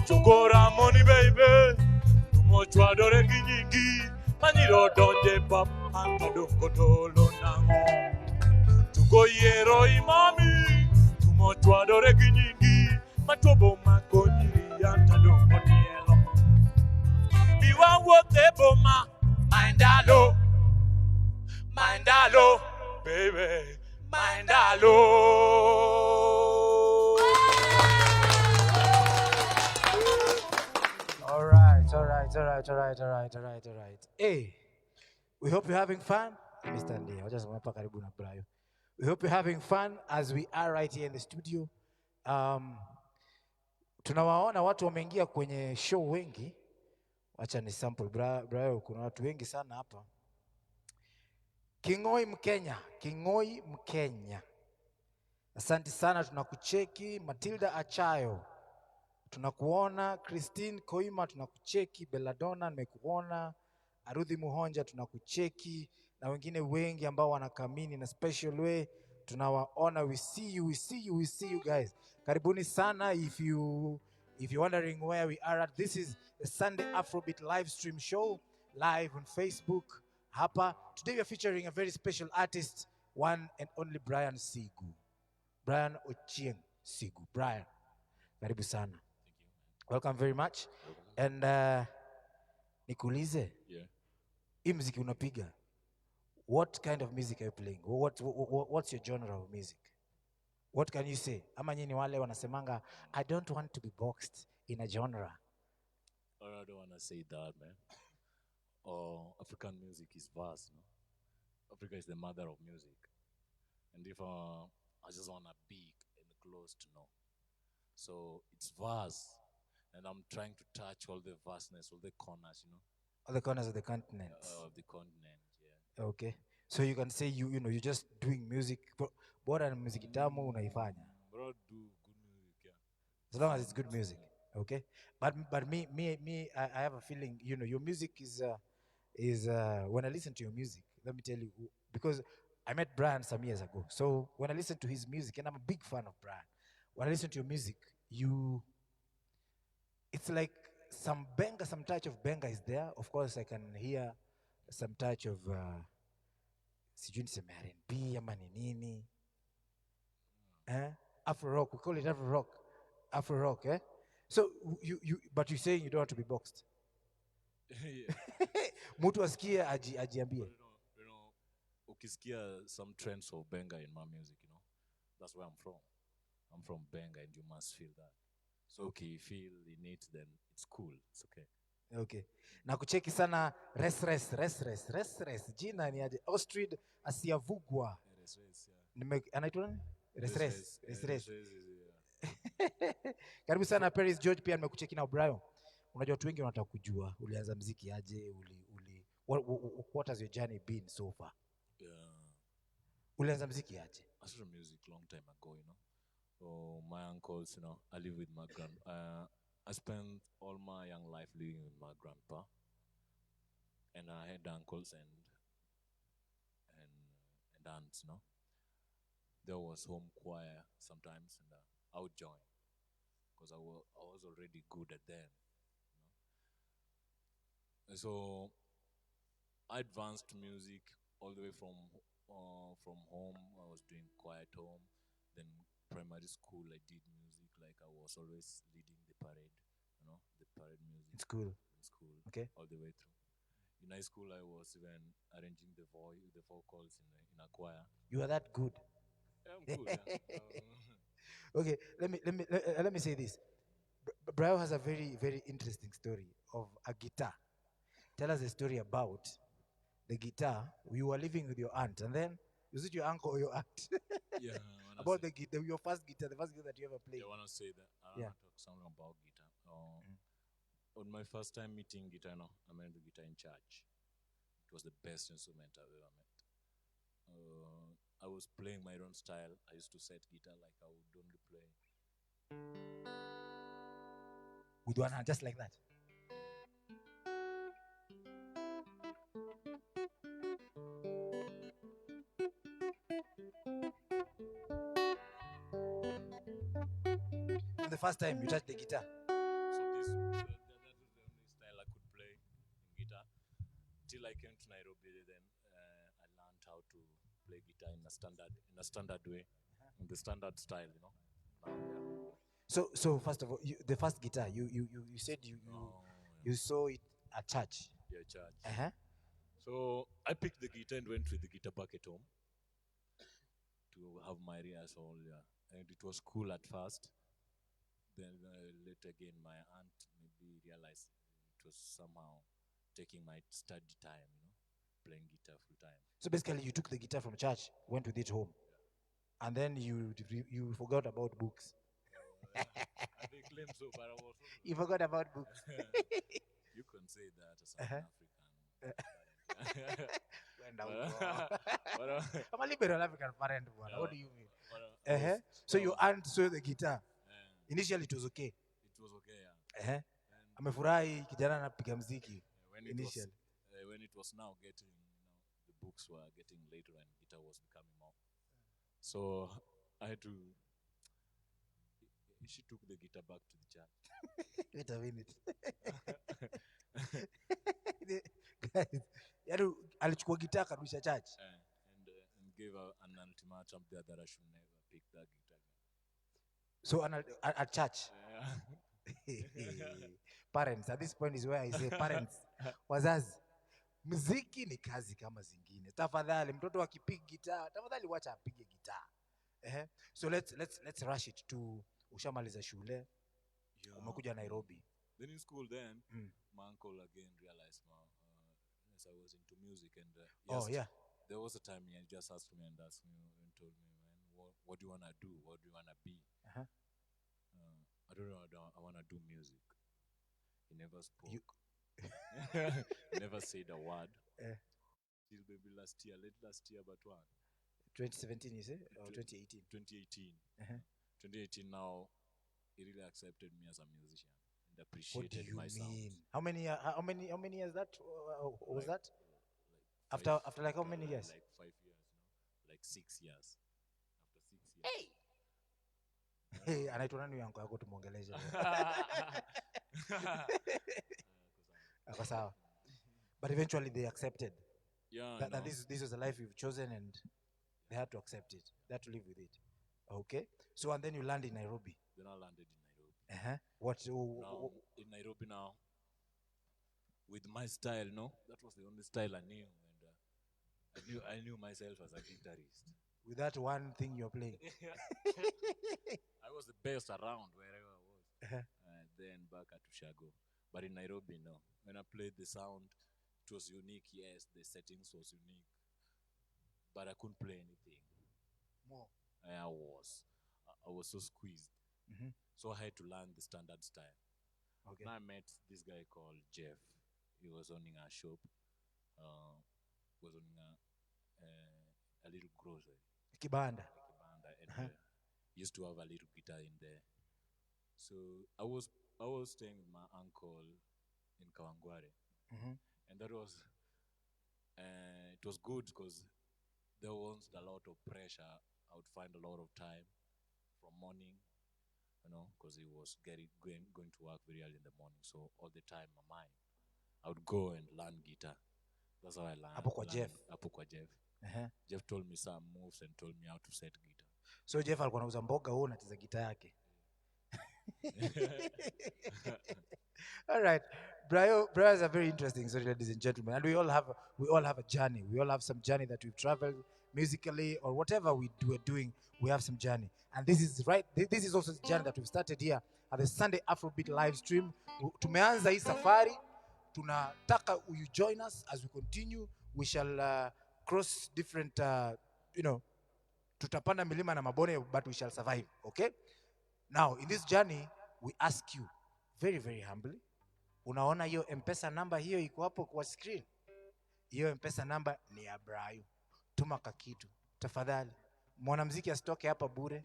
Chukora money baby, tumocho adore ginyingi, maniro donje pap anta dunkotolo nango. Tuko yero imami, tumocho adore ginyingi, matobo makonyiri anta dunkotelo. Biwa wote boma, mindalo, baby, mindalo. All right. Hey, we hope you're having fun. Mr. Lee, I just want to karibu na Brayo. We hope you're having fun as we are right here in the studio. Tunawaona watu wameingia kwenye show wengi. Wacha ni sample Brayo, kuna watu wengi sana hapa. Kingoi Mkenya. Asante sana, tunakucheki. Matilda Achayo, tunakuona. Christine Koima, tunakucheki. Belladonna, nimekuona. Arudhi Muhonja, tunakucheki. Na wengine wengi ambao wanakamini na special way, tunawaona. We see you guys. Karibuni sana. If you're wondering where we are at, this is the Sunday Afrobeat live stream show, live on Facebook. Hapa. Today we are featuring a very special artist, one and only Brian Sigu. Brian Ochieng Sigu. Brian, karibu sana. Thank you. Welcome very much. And nikuulize, hii muziki unapiga, what kind of music are you playing? What's your genre of music? What can you say? Ama nyinyi wale wanasemanga, I don't want to be boxed in a genre? Or I don't want to say that, man. Or African music is vast, no? Africa is the mother of music. And if I just want to big and close to know. So it's vast. And I'm trying to touch all the vastness, all the corners, All the corners of the continent. of the continent, yeah. Okay. So you can say you're just doing music. Bora ni muziki tamu unaifanya. Bro, do good music, yeah. As long as it's good music. Okay. But me, I have a feeling, your music is when I listen to your music, let me tell you, because I met Brian some years ago. So when I listen to his music, and I'm a big fan of Brian, when I listen to your music, it's like some touch of benga is there. Of course, I can hear some touch of sijui niseme R&B ama ni nini. Afro rock, we call it Afro rock, eh? So but you're saying you don't want to be boxed. Yeah. Mtu asikie ajiambie. Ukisikia some trends of benga in my music, that's where I'm from. I'm from Benga, and you must feel that. So okay, you feel in it, then it's cool. It's okay. Okay. Na kucheki sana Res. Jina ni aje? Ostrid Asiavugwa. Anaitwa nani? Res. Karibu sana Paris George, pia nimekucheki na O'Brien. Unajua watu wengi wanataka kujua ulianza muziki aje, what has your journey been so far? Ulianza muziki aje? I started music long time ago, So my uncles, I live with my I spent all my young life living with my grandpa, and I had uncles and aunts, There was home choir sometimes, and I would join because I was already good at them, And so I advanced to music all the way from home. I was doing choir at home. Then primary school, I did music. Like I was always leading the parade, the parade music. In school. Okay. All the way through. In high school, I was even arranging the vocals in a choir. You are that good. Yeah, I'm good. Yeah. Okay, let me say this. Brian has a very, very interesting story of a guitar. Tell us a story about the guitar. You were living with your aunt, and then is it your uncle or your aunt? Yeah. About the guitar, your first guitar, the first guitar that you ever played. I want to say that. I want to talk something about guitar. On my first time meeting guitar, I met the guitar in church. It was the best instrument I've ever met. I was playing my own style. I used to set guitar like I would only play. With one hand, just like that. The first time you touched the guitar. So that was the only style I could play in guitar. Till I came to Nairobi, then I learned how to play guitar in a standard way, in the standard style, Now, yeah. So first of all, the first guitar you said you saw it at church. Yeah, church. So I picked the guitar and went with the guitar back at home to have my rehearsal. Yeah, and it was cool at first. Then later again, my aunt maybe realized it was somehow taking my study time, playing guitar full time. So basically, you took the guitar from church, went with it home, and then you forgot about books. I claim so, but I was also You forgot about books. You can say that as an African. I'm a liberal African parent. What do you mean? So so your aunt saw the guitar. Initially it was okay. It was okay, yeah. Amefurahi kijana anapiga muziki. Initially. When it was now getting, the books were getting later and guitar was becoming more. So I had to. She took the guitar back to the church. Wait a minute. Guys, yaani alichukua guitar akarudisha church. And gave her an ultimatum there that I should never pick that guitar again. So at church. Yeah. Parents, at this point is where I say parents, wazazi, muziki ni kazi kama zingine. Tafadhali mtoto akipiga gitaa, tafadhali wacha apige gitaa. So let's rush it to ushamaliza shule. Yeah. umekuja Nairobi. Then in school, then Mm. my uncle again realized, yes, I was into music, and Oh yeah. there was a time he just asked me and told me, man, what do you wanna do? What do you wanna be? Uh-huh. I don't know. I wanna do music. He never spoke. You- He never said a word. Eh. Till maybe late last year, but one. 2017 you say or 2018? 2018. Uh-huh. 2018 now, he really accepted me as a musician and What do appreciated you my sound. mean? How many years that was Like- that? Like After like how many years? Like 5 years, like 6 years. After 6 years. Hey, anaitwa nani yangu yako tumuongeleshe. Ako sawa. But eventually they accepted Yeah, that no. this was the life you've chosen and they had to accept it. They had to live with it. Okay. So and then you land in Nairobi. Then I landed in Nairobi. Uh-huh. What? Now in Nairobi now, with my style, that was the only style I knew, and I knew myself as a guitarist. With that one thing you're playing. I was the best around wherever I was. Uh-huh. Then back at Ushago, but in Nairobi, no. When I played the sound, it was unique. Yes, the settings was unique, but I couldn't play anything. More. I was so squeezed. Mhm. So I had to learn the standard style. Okay. And I met this guy called Jeff. He was owning a shop. Was owning a little grocery, Kibanda. like a banda, and Uh-huh. used to have a little guitar in there. So I was staying with my uncle in Kawangware, Mhm. and that was it was good because there wasn't a lot of pressure. I would find a lot of time from morning, because he was going to work very early in the morning. So all the time, my mind, I would go and learn guitar. That's how I learned. Hapo kwa Jeff. Hapo kwa Jeff. Uh-huh. Jeff told me some moves and told me how to set guitar. So Jeff alikuwa anauza mboga, wewe unacheza gita yake. All right. Brian is a very interesting story, ladies and gentlemen. And we all have a journey. We all have some journey that we've traveled musically or whatever we're doing. We have some journey. And this is also the journey that we've started here at the Sunday Afrobeat live stream. Tumeanza hii safari. Tunataka you join us as we continue. We shall cross different tutapanda milima na mabonde, but we shall survive. Okay? Now, in this journey, we ask you very, very humbly. Unaona hiyo M-Pesa number hiyo iko hapo kwa screen? Hiyo M-Pesa number ni ya Brian. Tuma kakitu. Tafadhali. Mwanamuziki asitoke hapa bure.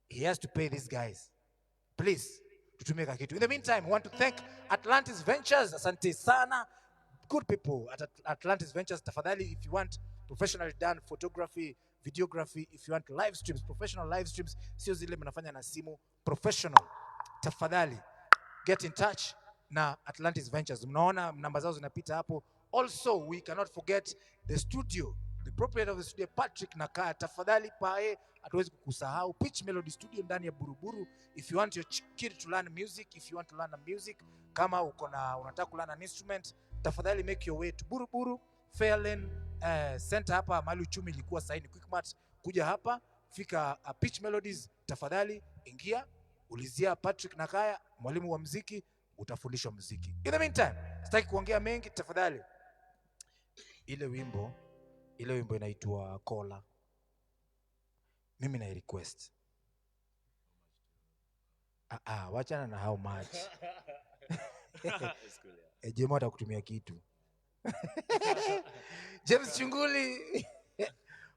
He has to pay these guys. Please, tutumie kakitu. In the meantime, we want to thank Atlantis Ventures. Asante sana. Good people at Atlantis Ventures. Tafadhali, if you want professionally done photography, videography, if you want live streams, professional live streams, sio zile mnafanya na simu, professional. Tafadhali, get in touch na Atlantis Ventures. Mnaona namba zao zinapita hapo. Also, we cannot forget the studio, the proprietor of the studio, Patrick Nakaya. Tafadhali pae, hatuwezi kukusahau. Pitch Melody Studio ndani ya Buruburu. If you want your kid to learn music, if you want to learn music, kama unataka kulearn an instrument, tafadhali make your way to Buruburu, Fairlane Center hapa mahali uchumi ilikuwa saini Quickmart. Kuja hapa, fika Pitch Melodies, tafadhali ingia, ulizia Patrick Nakaya, mwalimu wa muziki, utafundishwa muziki. In the meantime, sitaki kuongea mengi, tafadhali. Ile wimbo inaitwa Kola. Mimi na request. Wachana na how much. It's cool, yeah. Jemo atakutumia kitu. James Chunguli,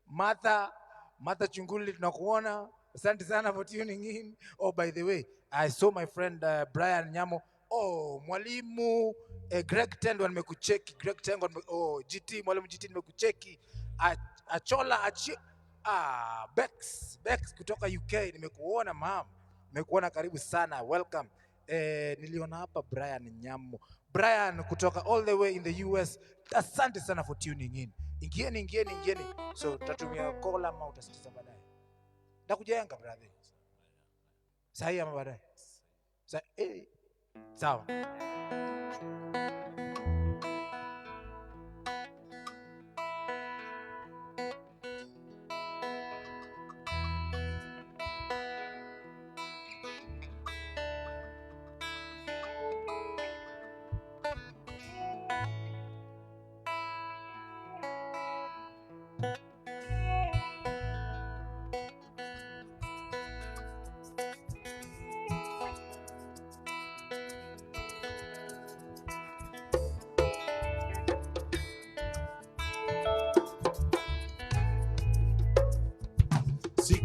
Martha Chunguli, tunakuona. Asante sana for tuning in. Oh, by the way, I saw my friend Brian Nyamo. Oh, mwalimu Greg Tendo nimekucheki. GT, mwalimu GT nimekucheki. Achola Bex kutoka UK nimekuona mam. Nimekuona, karibu sana. Welcome. Niliona hapa Brian Nyamo. Brian kutoka all the way in the US. Asante sana for tuning in. Ingieni. So tutatumia call ama utasitiza baadaye. Ndakujenga brother. Sahi ama baadaye? Sawa.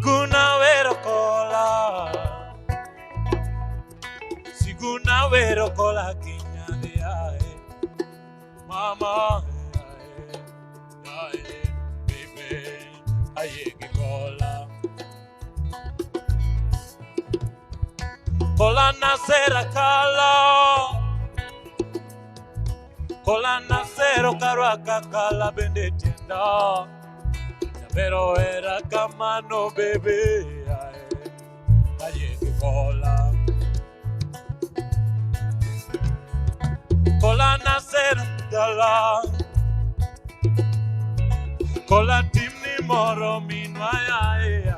Siguna vero cola, siguna vero cola quiña de ae, mama baby, aye que cola, cola nacer cala, cola nacer caro cala bendetienda. Pero era camano bebé, aye que cola, cola nacer dala, cola timni moro minwa aye,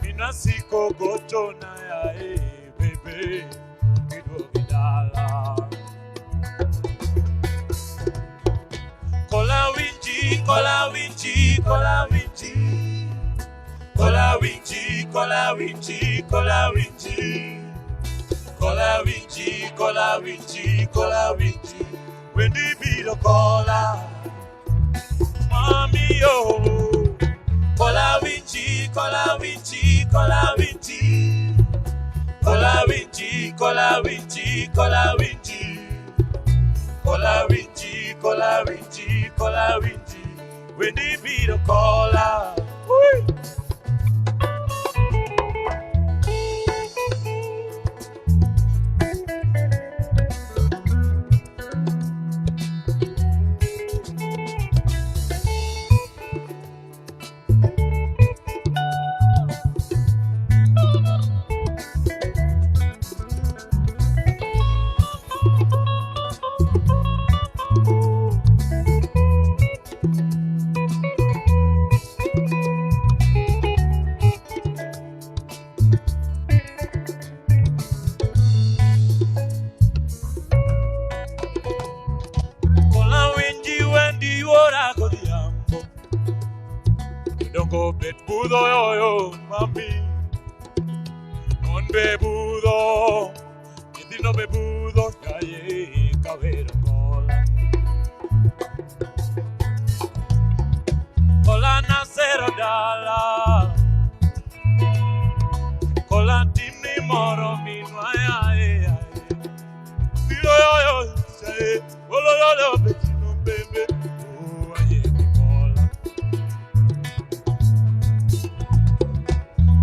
minwa siko gotona aye bebé, kido gidala. Cola winchi, cola winchi, cola winchi, cola winchi, cola winchi, cola winchi, cola winchi, cola winchi, cola winchi. When the beat of cola, mami yo. Cola winchi, cola winchi, cola winchi, cola winchi, cola winchi, cola winchi. Cola winchi, cola winchi, cola winchi. When the beat of cola, bet budo yo mami, non bebudo, y no bebudo calle cabero cola, cola nacero dala, cola timni moro mino ay, tiro yo say, olo bet no bebe.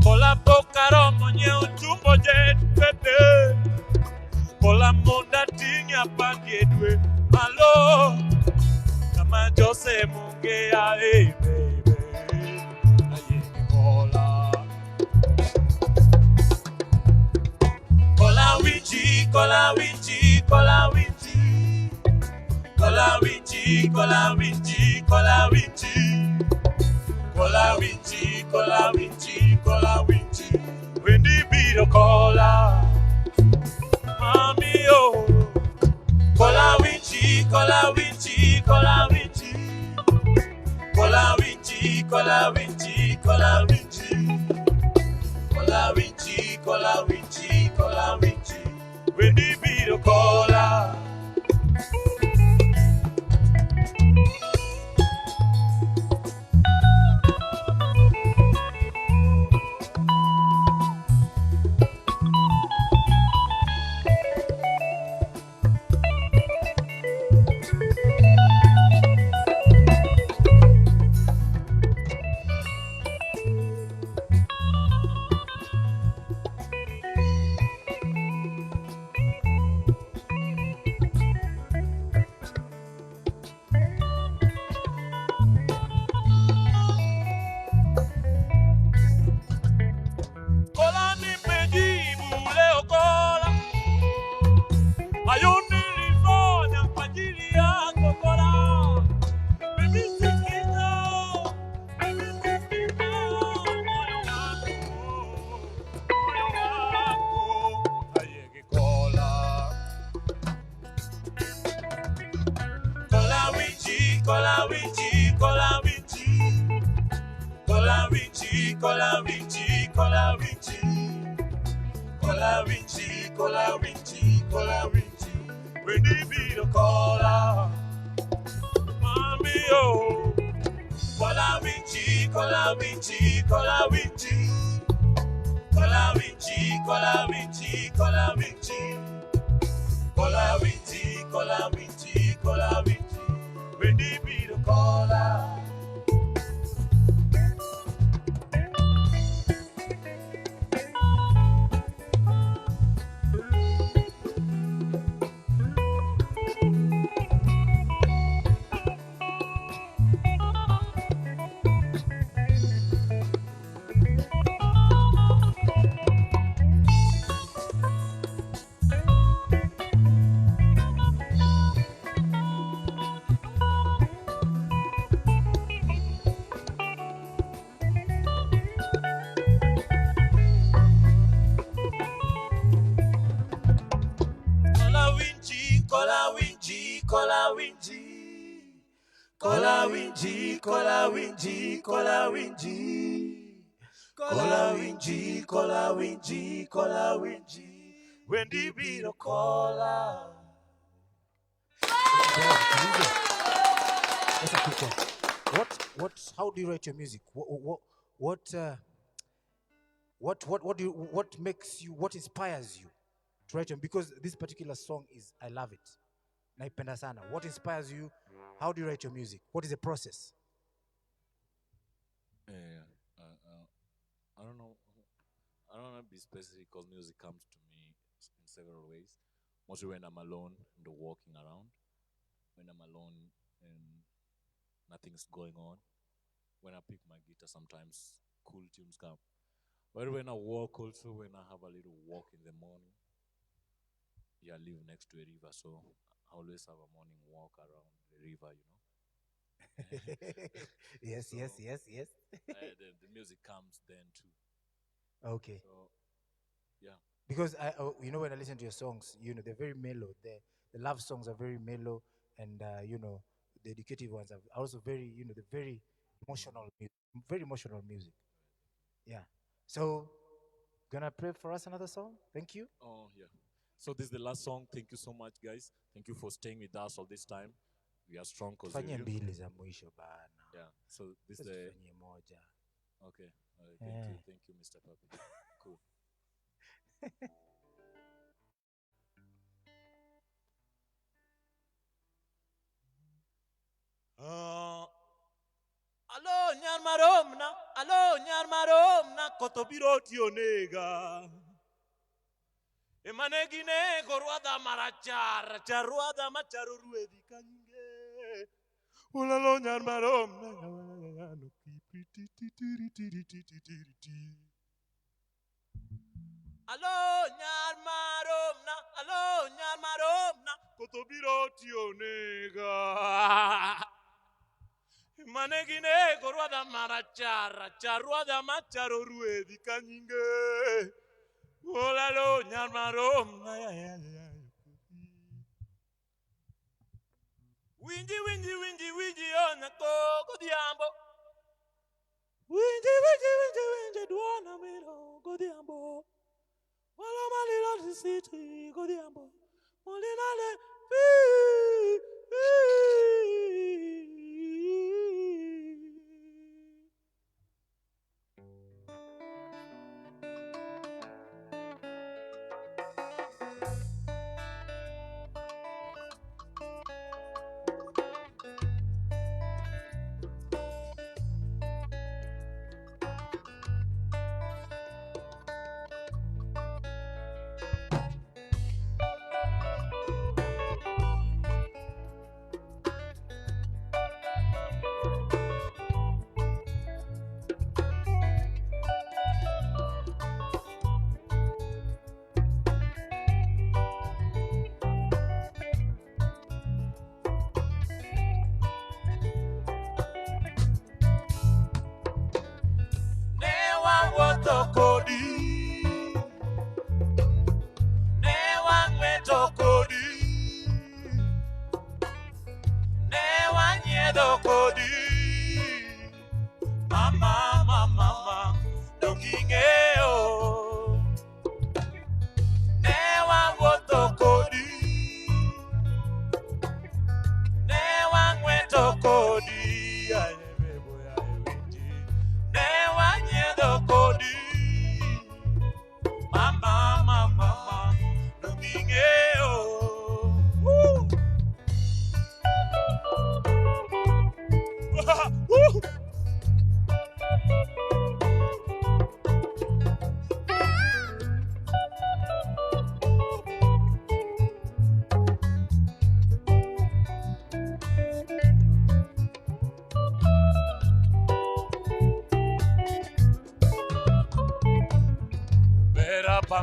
Cola bocaro monye utumbo jet pepe, cola monda tinya pangedwe malo, kama Jose munge ae baby, aye cola, cola winchi, cola winchi, cola winchi, cola winchi, cola winchi, cola winchi. Cola winchi, cola winchi, cola winchi. When the beat of cola, mami yo. Cola winchi, cola winchi, cola winchi. Cola winchi, cola winchi, cola winchi. Cola winchi, cola winchi, cola winchi. When the beat of cola. Cola winchi, cola winchi, cola winchi, cola winchi, cola winchi, cola winchi, cola winchi, cola winchi. When the beat of cola, mami oh, cola winchi. kola winji, kola winji. Kola winji, kola winji, kola winji. Kola winji, kola winji, kola winji. When the beat of kola. Kola winji, kola winji. Kola winji, kola winji, kola winji. Kola winji, kola winji, kola winji. When the beat of kola. That's a quick one. How do you write your music? What makes you, what inspires you to write them? Because this particular song is, I love it. Naipenda sana. What inspires you? How do you write your music? What is the process? I don't know. I don't know to be specific because music comes to me in several ways. Mostly when I'm alone and walking around. When I'm alone and nothing's going on. When I pick my guitar, sometimes cool tunes come. But when I walk also, when I have a little walk in the morning, I live next to a river, so I always have a morning walk around the river, you know. Yes. The music comes then too. Okay. So, yeah. Because when I listen to your songs, they're very mellow. The love songs are very mellow, and the educative ones are also very, they're very emotional music. Yeah. So, gonna play for us another song. Thank you. Oh, yeah. So this is the last song. Thank you so much, guys. Thank you for staying with us all this time. We are strong because of Tufanye you. mbili za mwisho bana. Yeah. So this is the... Tufanye moja. Okay. Thank you, Mr. Papi. Cool. Alo nyar maromna koto biro tionega. Emane nego ruada marachar, charuada macharo ruedi kanyinge. Ulalo nyar maromna no Alo nyar maromna koto biro tionega. Manegine gorwada marachara, charwada macharo ruedi kanyinge. Olalo nyarmarom na ya. Winji ona ko diambo. Winji duana miro go diambo. Wala malila city go diambo. Molinale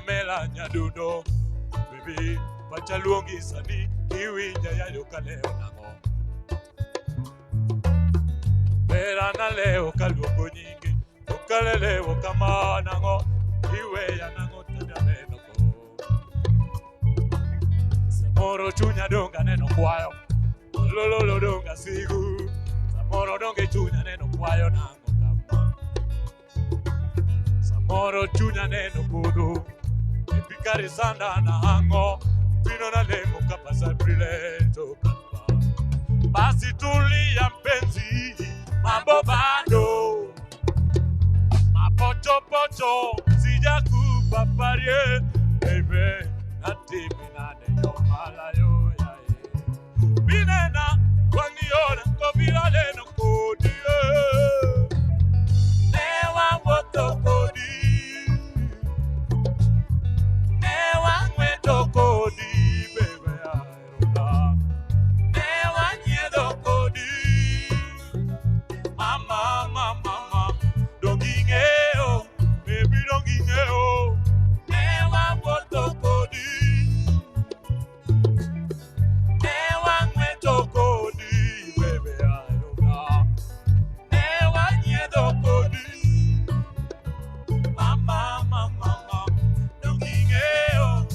Pamela Nyadundo, baby, Pachaluongi Sani, Iwinja ya Yokaleo Nango. Perana leo kaluongo nyingi, Okaleleo kama nango, Iwe ya nango tadameno ko. Samoro chunya donga neno kwayo, Lolo donga sigu, Samoro donge chunya neno kwayo nango kama. Samoro chunya neno kudu, Epikari sanda na hango, Pino na lemo kapasa prileto kapa. Basi tulia mpenzi, mambo bado, mapocho pocho, sijakupa parie, baby, natimi na neno malayo ya Binena, wangiona, kobila leno kodie, newa woto kodi, newa mweto kodi, baby, aerola, newa nyedo kodi. Mama, dongingeo, baby dongingeo, newa woto kodi, newa mweto kodi, baby aerola, newa nyedo kodi, mama, dongingeo.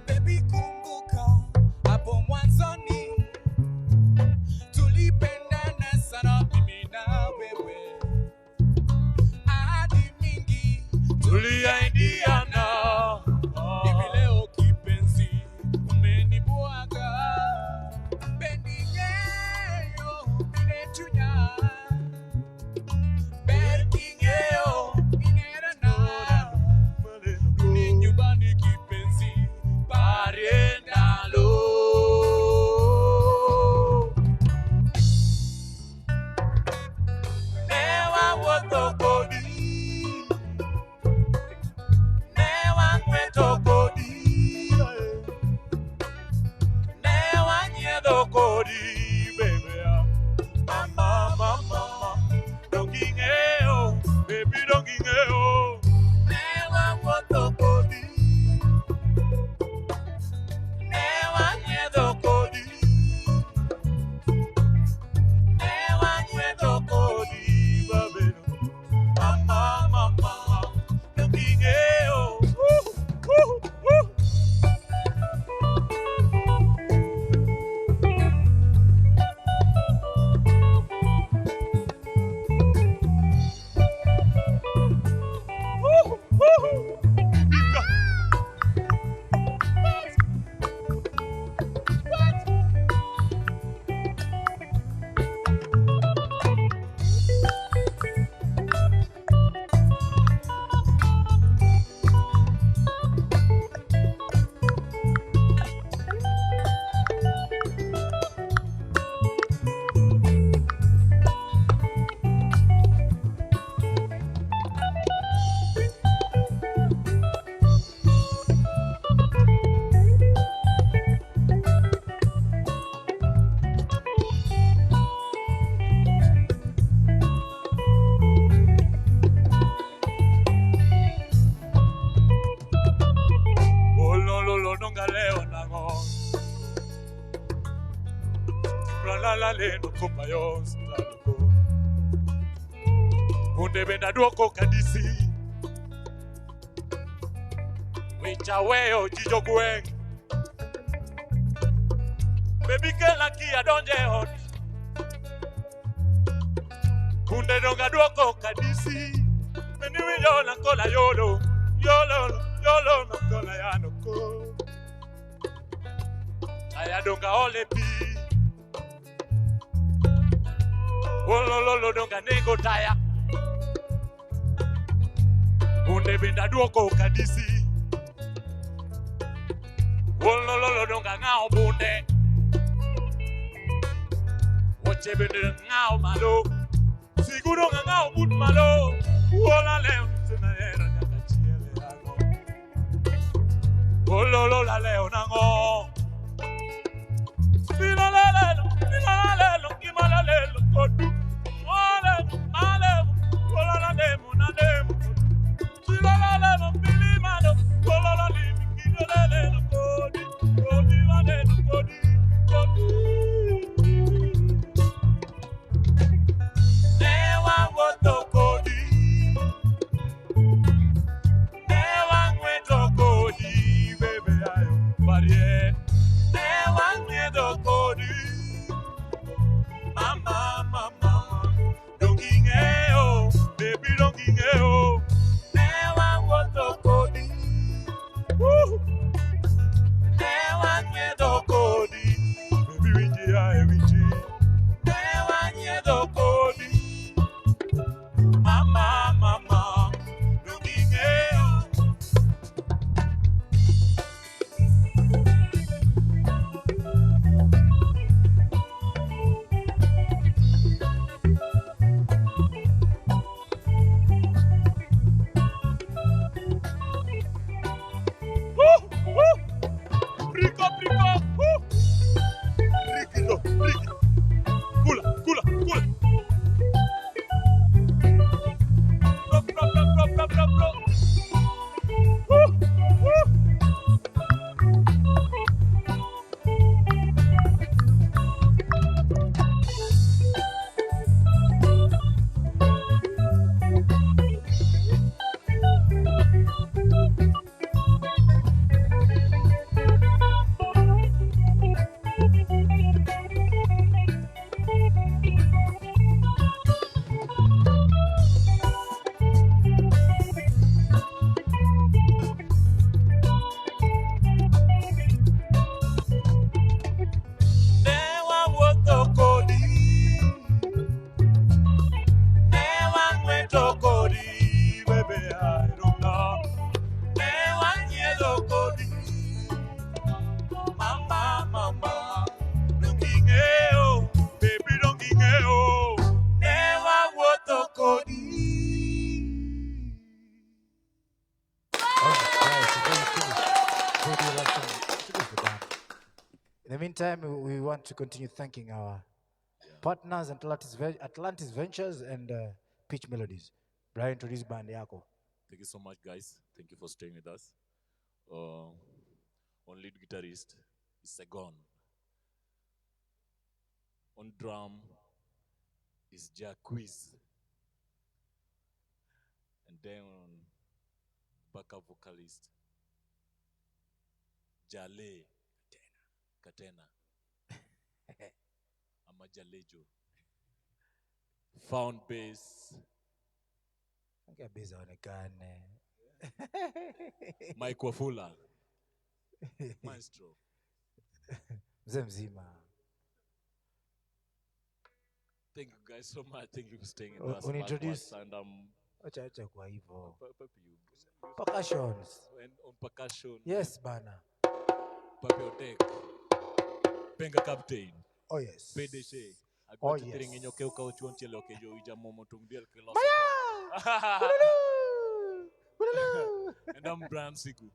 Baby kumbuka hapo mwanzoni tulipendana sana mimi na wewe, ahadi mingi Tuliaidiana, hivi leo kipenzi umenibwaga, bendingeyo binetunya bendingeyo binerana ni nyumbani kipenzi pariendalo. newa woto kodi, newa mweto kodi, newa nyedo kodi, baby. Mama, dongingeo, baby dongingeo, newa woto kodi, newa nyedo kodi, newa nyedo kodi, baby. Mama, dongingeo. Leno kumayos taluko Unde benda duoko kadisi Wicha weo jijo gweng Baby kela kia donje hot Unde donga duoko kadisi Meni wiyo na kola yolo Yolo na kola yanoko Aya donga ole pi Olololo donga nego taya. Bunde benda duoko kadisi. Olololo donga ngao bunde. Oche bende ngao malo. Siguro ngao but malo. Ola leo sena era nyakachiele ago. Ololo la leo nango. Filalelo, kimalalelo, kodu. Olelo, malelo, olala lemo na lemo. Filalelo, filimalo, olala limi, kidelelo, kodi, kodi walelo, kodi, kodi. Newa woto kodi. Newa ngweto kodi, bebe ayo, barie. Newa ngweto kodi. Mama, mama, dongingeo, baby dongingeo. Newa woto kodi. Newa ngweto kodi. Baby winji ae winji. Newa ngweto kodi. Mama, mama, dongingeo. Rico, rico, riquito, riquito. Cula, cula, cula. Pro, pro, pro, pro, pro, pro, pro. Newa woto kodi. Newa ngweto kodi, baby, I don't know. Newa ngweto kodi. Mama, mama, dongingeo, baby dongingeo. Newa woto kodi. In the meantime, we want to continue thanking our partners and Atlantis Ventures and Pitch Melodies. Brian, introduce band yako. Thank you so much, guys. Thank you for staying with us. On lead guitarist is Segon. On drum is Jacquiz. And then on backup vocalist, Jale Katena. Ama Jalejo. Found bass, Ongea beza onekane. Mike Wafula. Maestro. Mzee mzima. Thank you guys so much. Thank you for staying with us. Unintroduce- And Acha kwa hivyo. you. Percussions. And on percussion, Yes, bana. Papi Otek, Penga Captain, Oh yes. PDC. Oh, Agora yes. yes. Keu kau chuan chelo ke jo ija momo tung diel ke loso. And I'm Brian Sigu.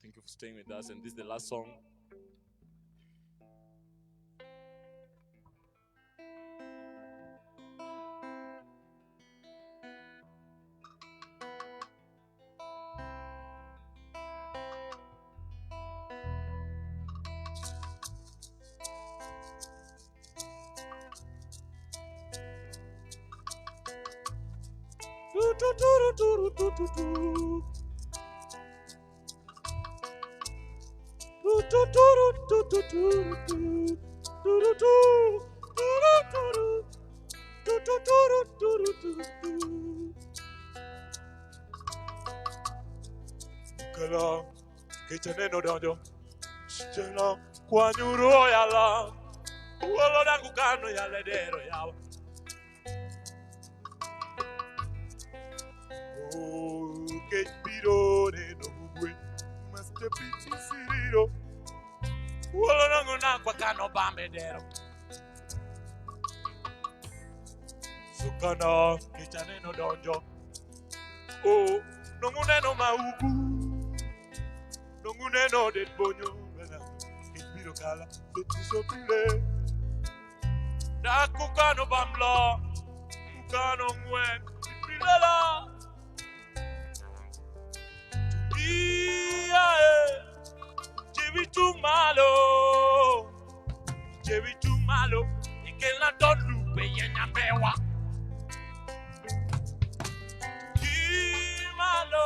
Thank you for staying with us. And this is the last song. Kala, kicheneno donjo, chela, kwanyuro yala, uolo dangu kano yaledero yawa. que piro de no bue Master Pichi Siriro Wolo nango na kwa kano bambedero Sukano kichane no donjo Oh nongune no mauku Nongune no det bonyo que piro kala de tisopile Da kukano bamlo Kukano ngwen Pilala Chevi tu malo y que la lupe y en ambewa malo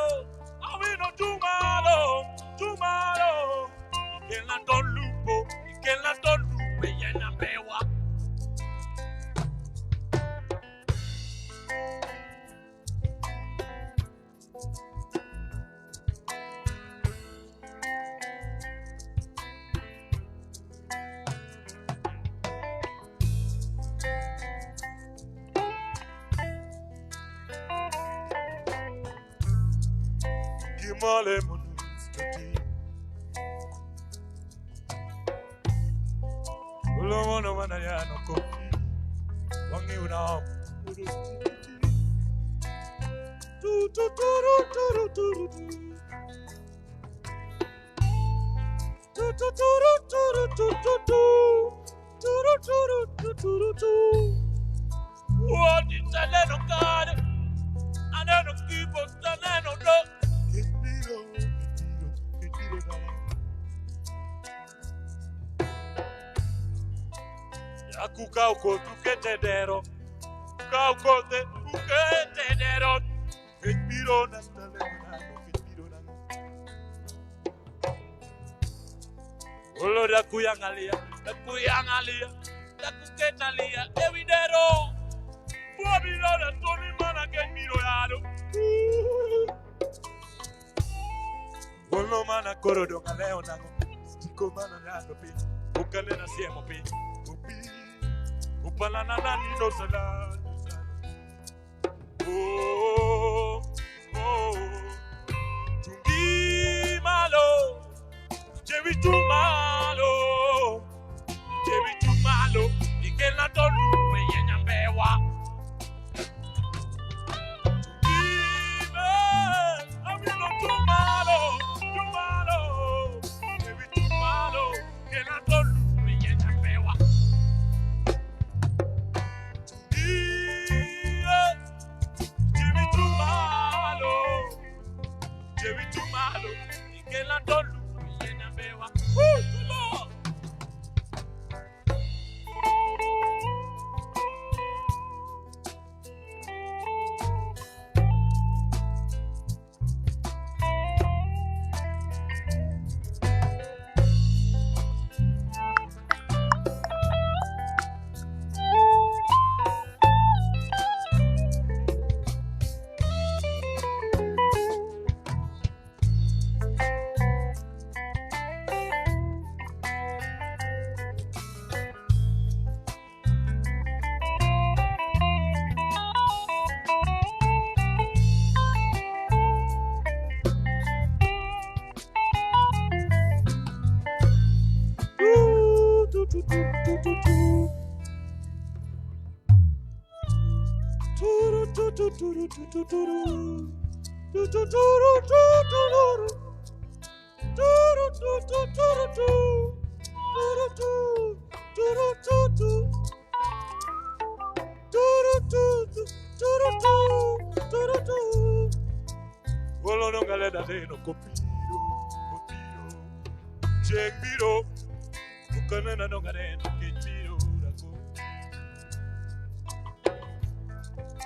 avino tu malo y que la lupo y que la lupe y en ambewa Male monustati Ulo no manaya no kopi Wangi una Tu tu tu tu tu tu Tu tu tu tu tu tu tu What is that no God I don't keep us that no look Kuka uko tuketedero Kuka uko te tuketedero Kespiro na stale manano Kespiro na Olo da kuyangalia Da kuketalia Evidero Buabilo da toni mana Kespiro yado Olo mana korodo ngaleo nango Stiko mana nando pi Ukale na siemo pi Upalanana no sala. Oh, oh. Tungi malo. Chevi tu malo. Y que la tolu y en ambewa. Tungi malo. Amino tu malo. Chevi tu malo. Que la tolu y en ambewa. Llevi tu malo y que la tolu y en ambewa. ¡Tulo!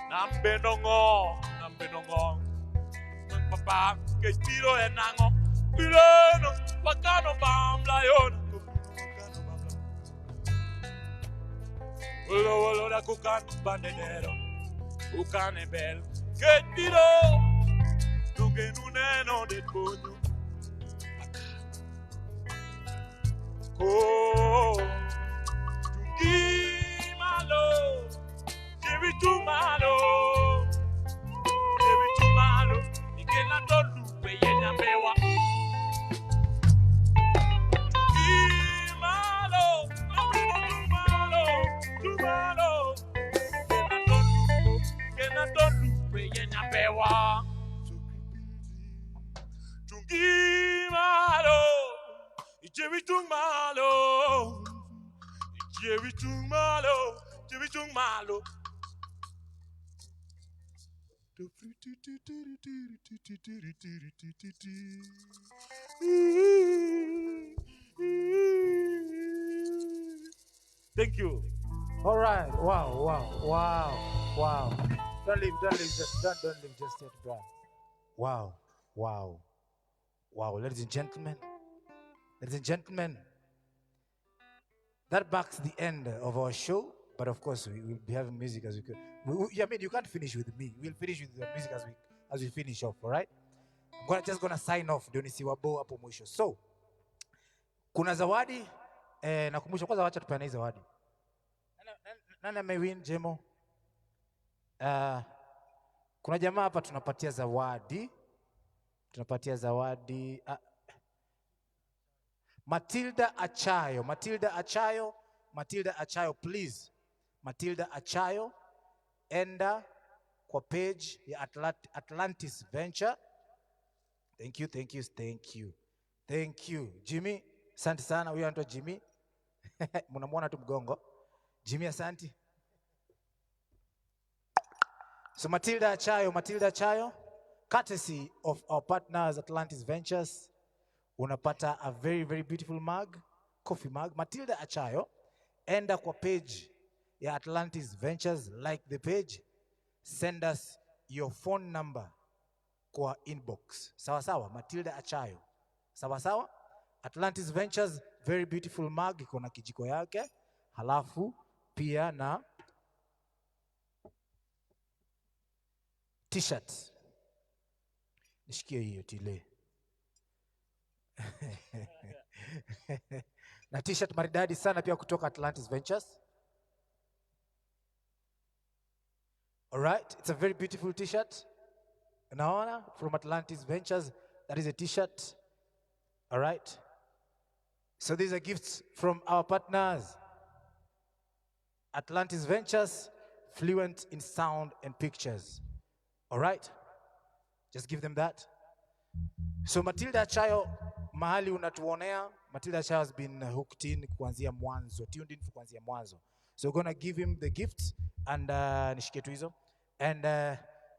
Nambe nongo, papa, que tiro en nango, pileno, bacano bambla yon. Olo da kukan bandedero, kukan bel, que tiro, no que nuneno de coño. Oh, tu malo, llevi tu malo. Y que la Jerry Chung Malo. Jerry Chung Malo. Jerry Chung Malo. Thank you. All right. Wow. Don't leave just yet, bro. Wow. Ladies and gentlemen, that marks the end of our show. But of course, we will be having music as we go. I mean, you can't finish with me. We'll finish with the music as we finish off. All right. I'm just gonna sign off. Ndio nisiwabo hapo mwisho. So, kuna zawadi nakumbusha kwanza, wacha tupeane zawadi. Nani amewin Jemo? Kuna jamaa hapa tunapatia zawadi. Matilda Achayo, please. Matilda Achayo, enda kwa page ya Atlantis Venture. Thank you. Jimmy, asante sana. Huyo anaitwa Jimmy. Mnamwona tu mgongo. Jimmy, asante. So Matilda Achayo, courtesy of our partners Atlantis Ventures, unapata a very, very beautiful mug, coffee mug. Matilda Achayo, enda kwa page ya Atlantis Ventures, like the page, send us your phone number kwa inbox. Sawa, Matilda Achayo. Sawa. Atlantis Ventures, very beautiful mug, iko na kijiko yake. Halafu pia na t-shirt. Nishikie hiyo tile. Na t-shirt maridadi sana pia kutoka Atlantis Ventures. All right, it's a very beautiful t-shirt. Unaona, from Atlantis Ventures, that is a t-shirt. All right. So these are gifts from our partners. Atlantis Ventures, fluent in sound and pictures. All right? Just give them that. So Matilda Achayo, mahali unatuonea, Matilda Achayo has been hooked in kuanzia mwanzo, tuned in kuanzia mwanzo. So we're going to give him the gift and nishike tu hizo. And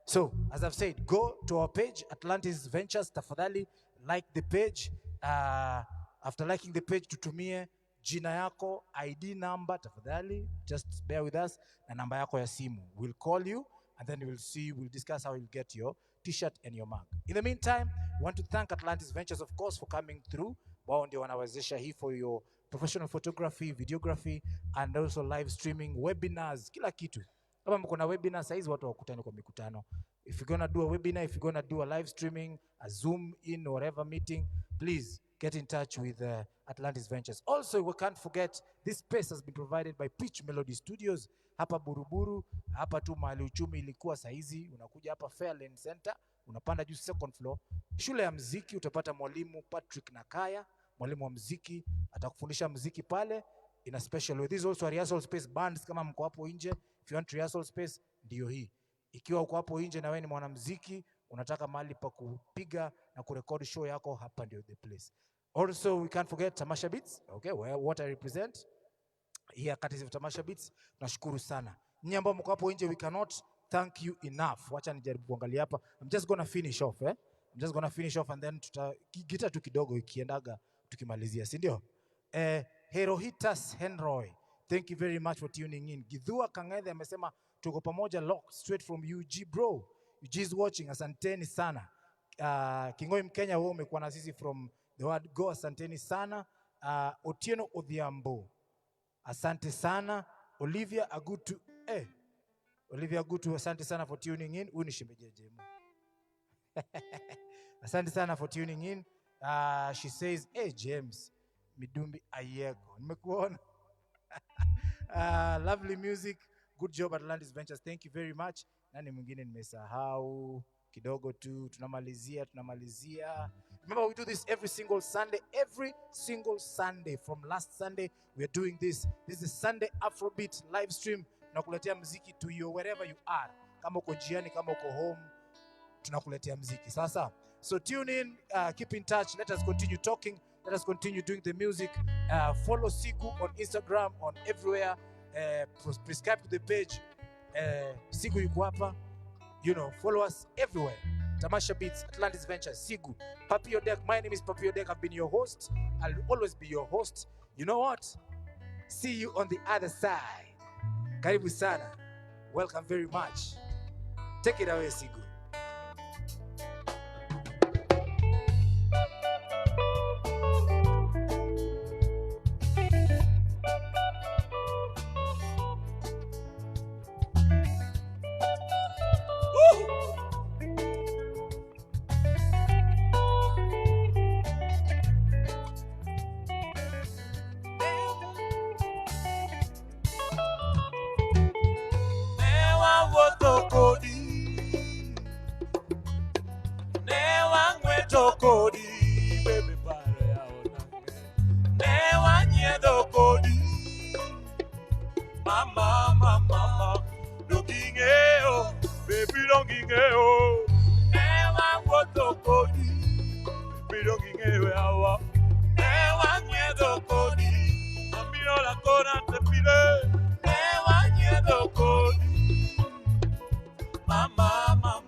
so, as I've said, go to our page, Atlantis Ventures, tafadhali, like the page. After liking the page, tutumie jina yako, ID number, tafadhali, just bear with us, na namba yako ya simu. We'll call you, and then we'll discuss how you'll get your t-shirt and your mug. In the meantime, we want to thank Atlantis Ventures, of course, for coming through. Wao ndio wanawezesha hii for your professional photography, videography, and also live streaming, webinars, kila kitu. Kama mko na webinar, saizi watu wakutane kwa mikutano. If you're going to do a webinar, if you're going to do a live streaming, a Zoom in, or whatever meeting, please get in touch with Atlantis Ventures. Also, we can't forget, this space has been provided by Pitch Melody Studios. Hapa Buruburu, hapa tu mahali uchumi ilikuwa saizi, unakuja hapa Fairlane Center, unapanda juu second floor. Shule ya mziki, utapata mwalimu Patrick Nakaya, mwalimu wa mziki, atakufundisha mziki pale, in a special way. This is also a rehearsal space, bands kama mko hapo nje, if you want rehearsal space, ndiyo hii. Ikiwa uko hapo nje na wewe ni mwanamuziki, unataka mahali pa kupiga na kurekodi show yako, hapa ndio the place. Also, we can't forget Tamasha Beats, okay, what I represent here, courtesy of Tamasha Beats. Nashukuru sana. Nyinyi ambao mko hapo nje, we cannot thank you enough. Wacha nijaribu kuangalia hapa. I'm just going to finish off, I'm just going to finish off, and then tutagita tu kidogo ikiendaga tukimalizia, si ndio? Herohitas Henroy, thank you very much for tuning in. Gidhua Kangethe amesema tuko pamoja, locked straight from UG, bro. UG is watching, asanteni sana. Kingoi Mkenya, wewe umekuwa na sisi from the word go, asanteni sana. Otieno Odhiambo, asante sana. Olivia Agutu, asante sana for tuning in. Huyu ni shemejeje. Asante sana for tuning in. She says, James Midumbi Ayego, nimekuona. Lovely music. Good job Atlantis Ventures. Thank you very much. Nani mwingine nimesahau kidogo tu, tunamalizia. Remember, we do this every single Sunday. From last Sunday we are doing this. This is the Sunday Afrobeat live stream. Tunakuletea muziki to you wherever you are. Kama uko jiani, kama uko home, tunakuletea muziki. Sasa, so tune in, keep in touch. Let us continue talking. Let us continue doing the music. Follow Sigu on Instagram, on everywhere. Prescribe to the page. Sigu yuko hapa. You know, follow us everywhere. Tamasha Beats, Atlantis Ventures, Sigu, Papio Deck. My name is Papio Deck. I've been your host. I'll always be your host. You know what? See you on the other side. Karibu sana. Welcome very much. Take it away, Sigu. Kodi bebe pare ya onange ne wanyedo kodi mama dogingeo baby dogingeo ne wanwoto kodi baby dogingeo yawa ne wanyedo kodi amiro la kona te pide ne wanyedo kodi mama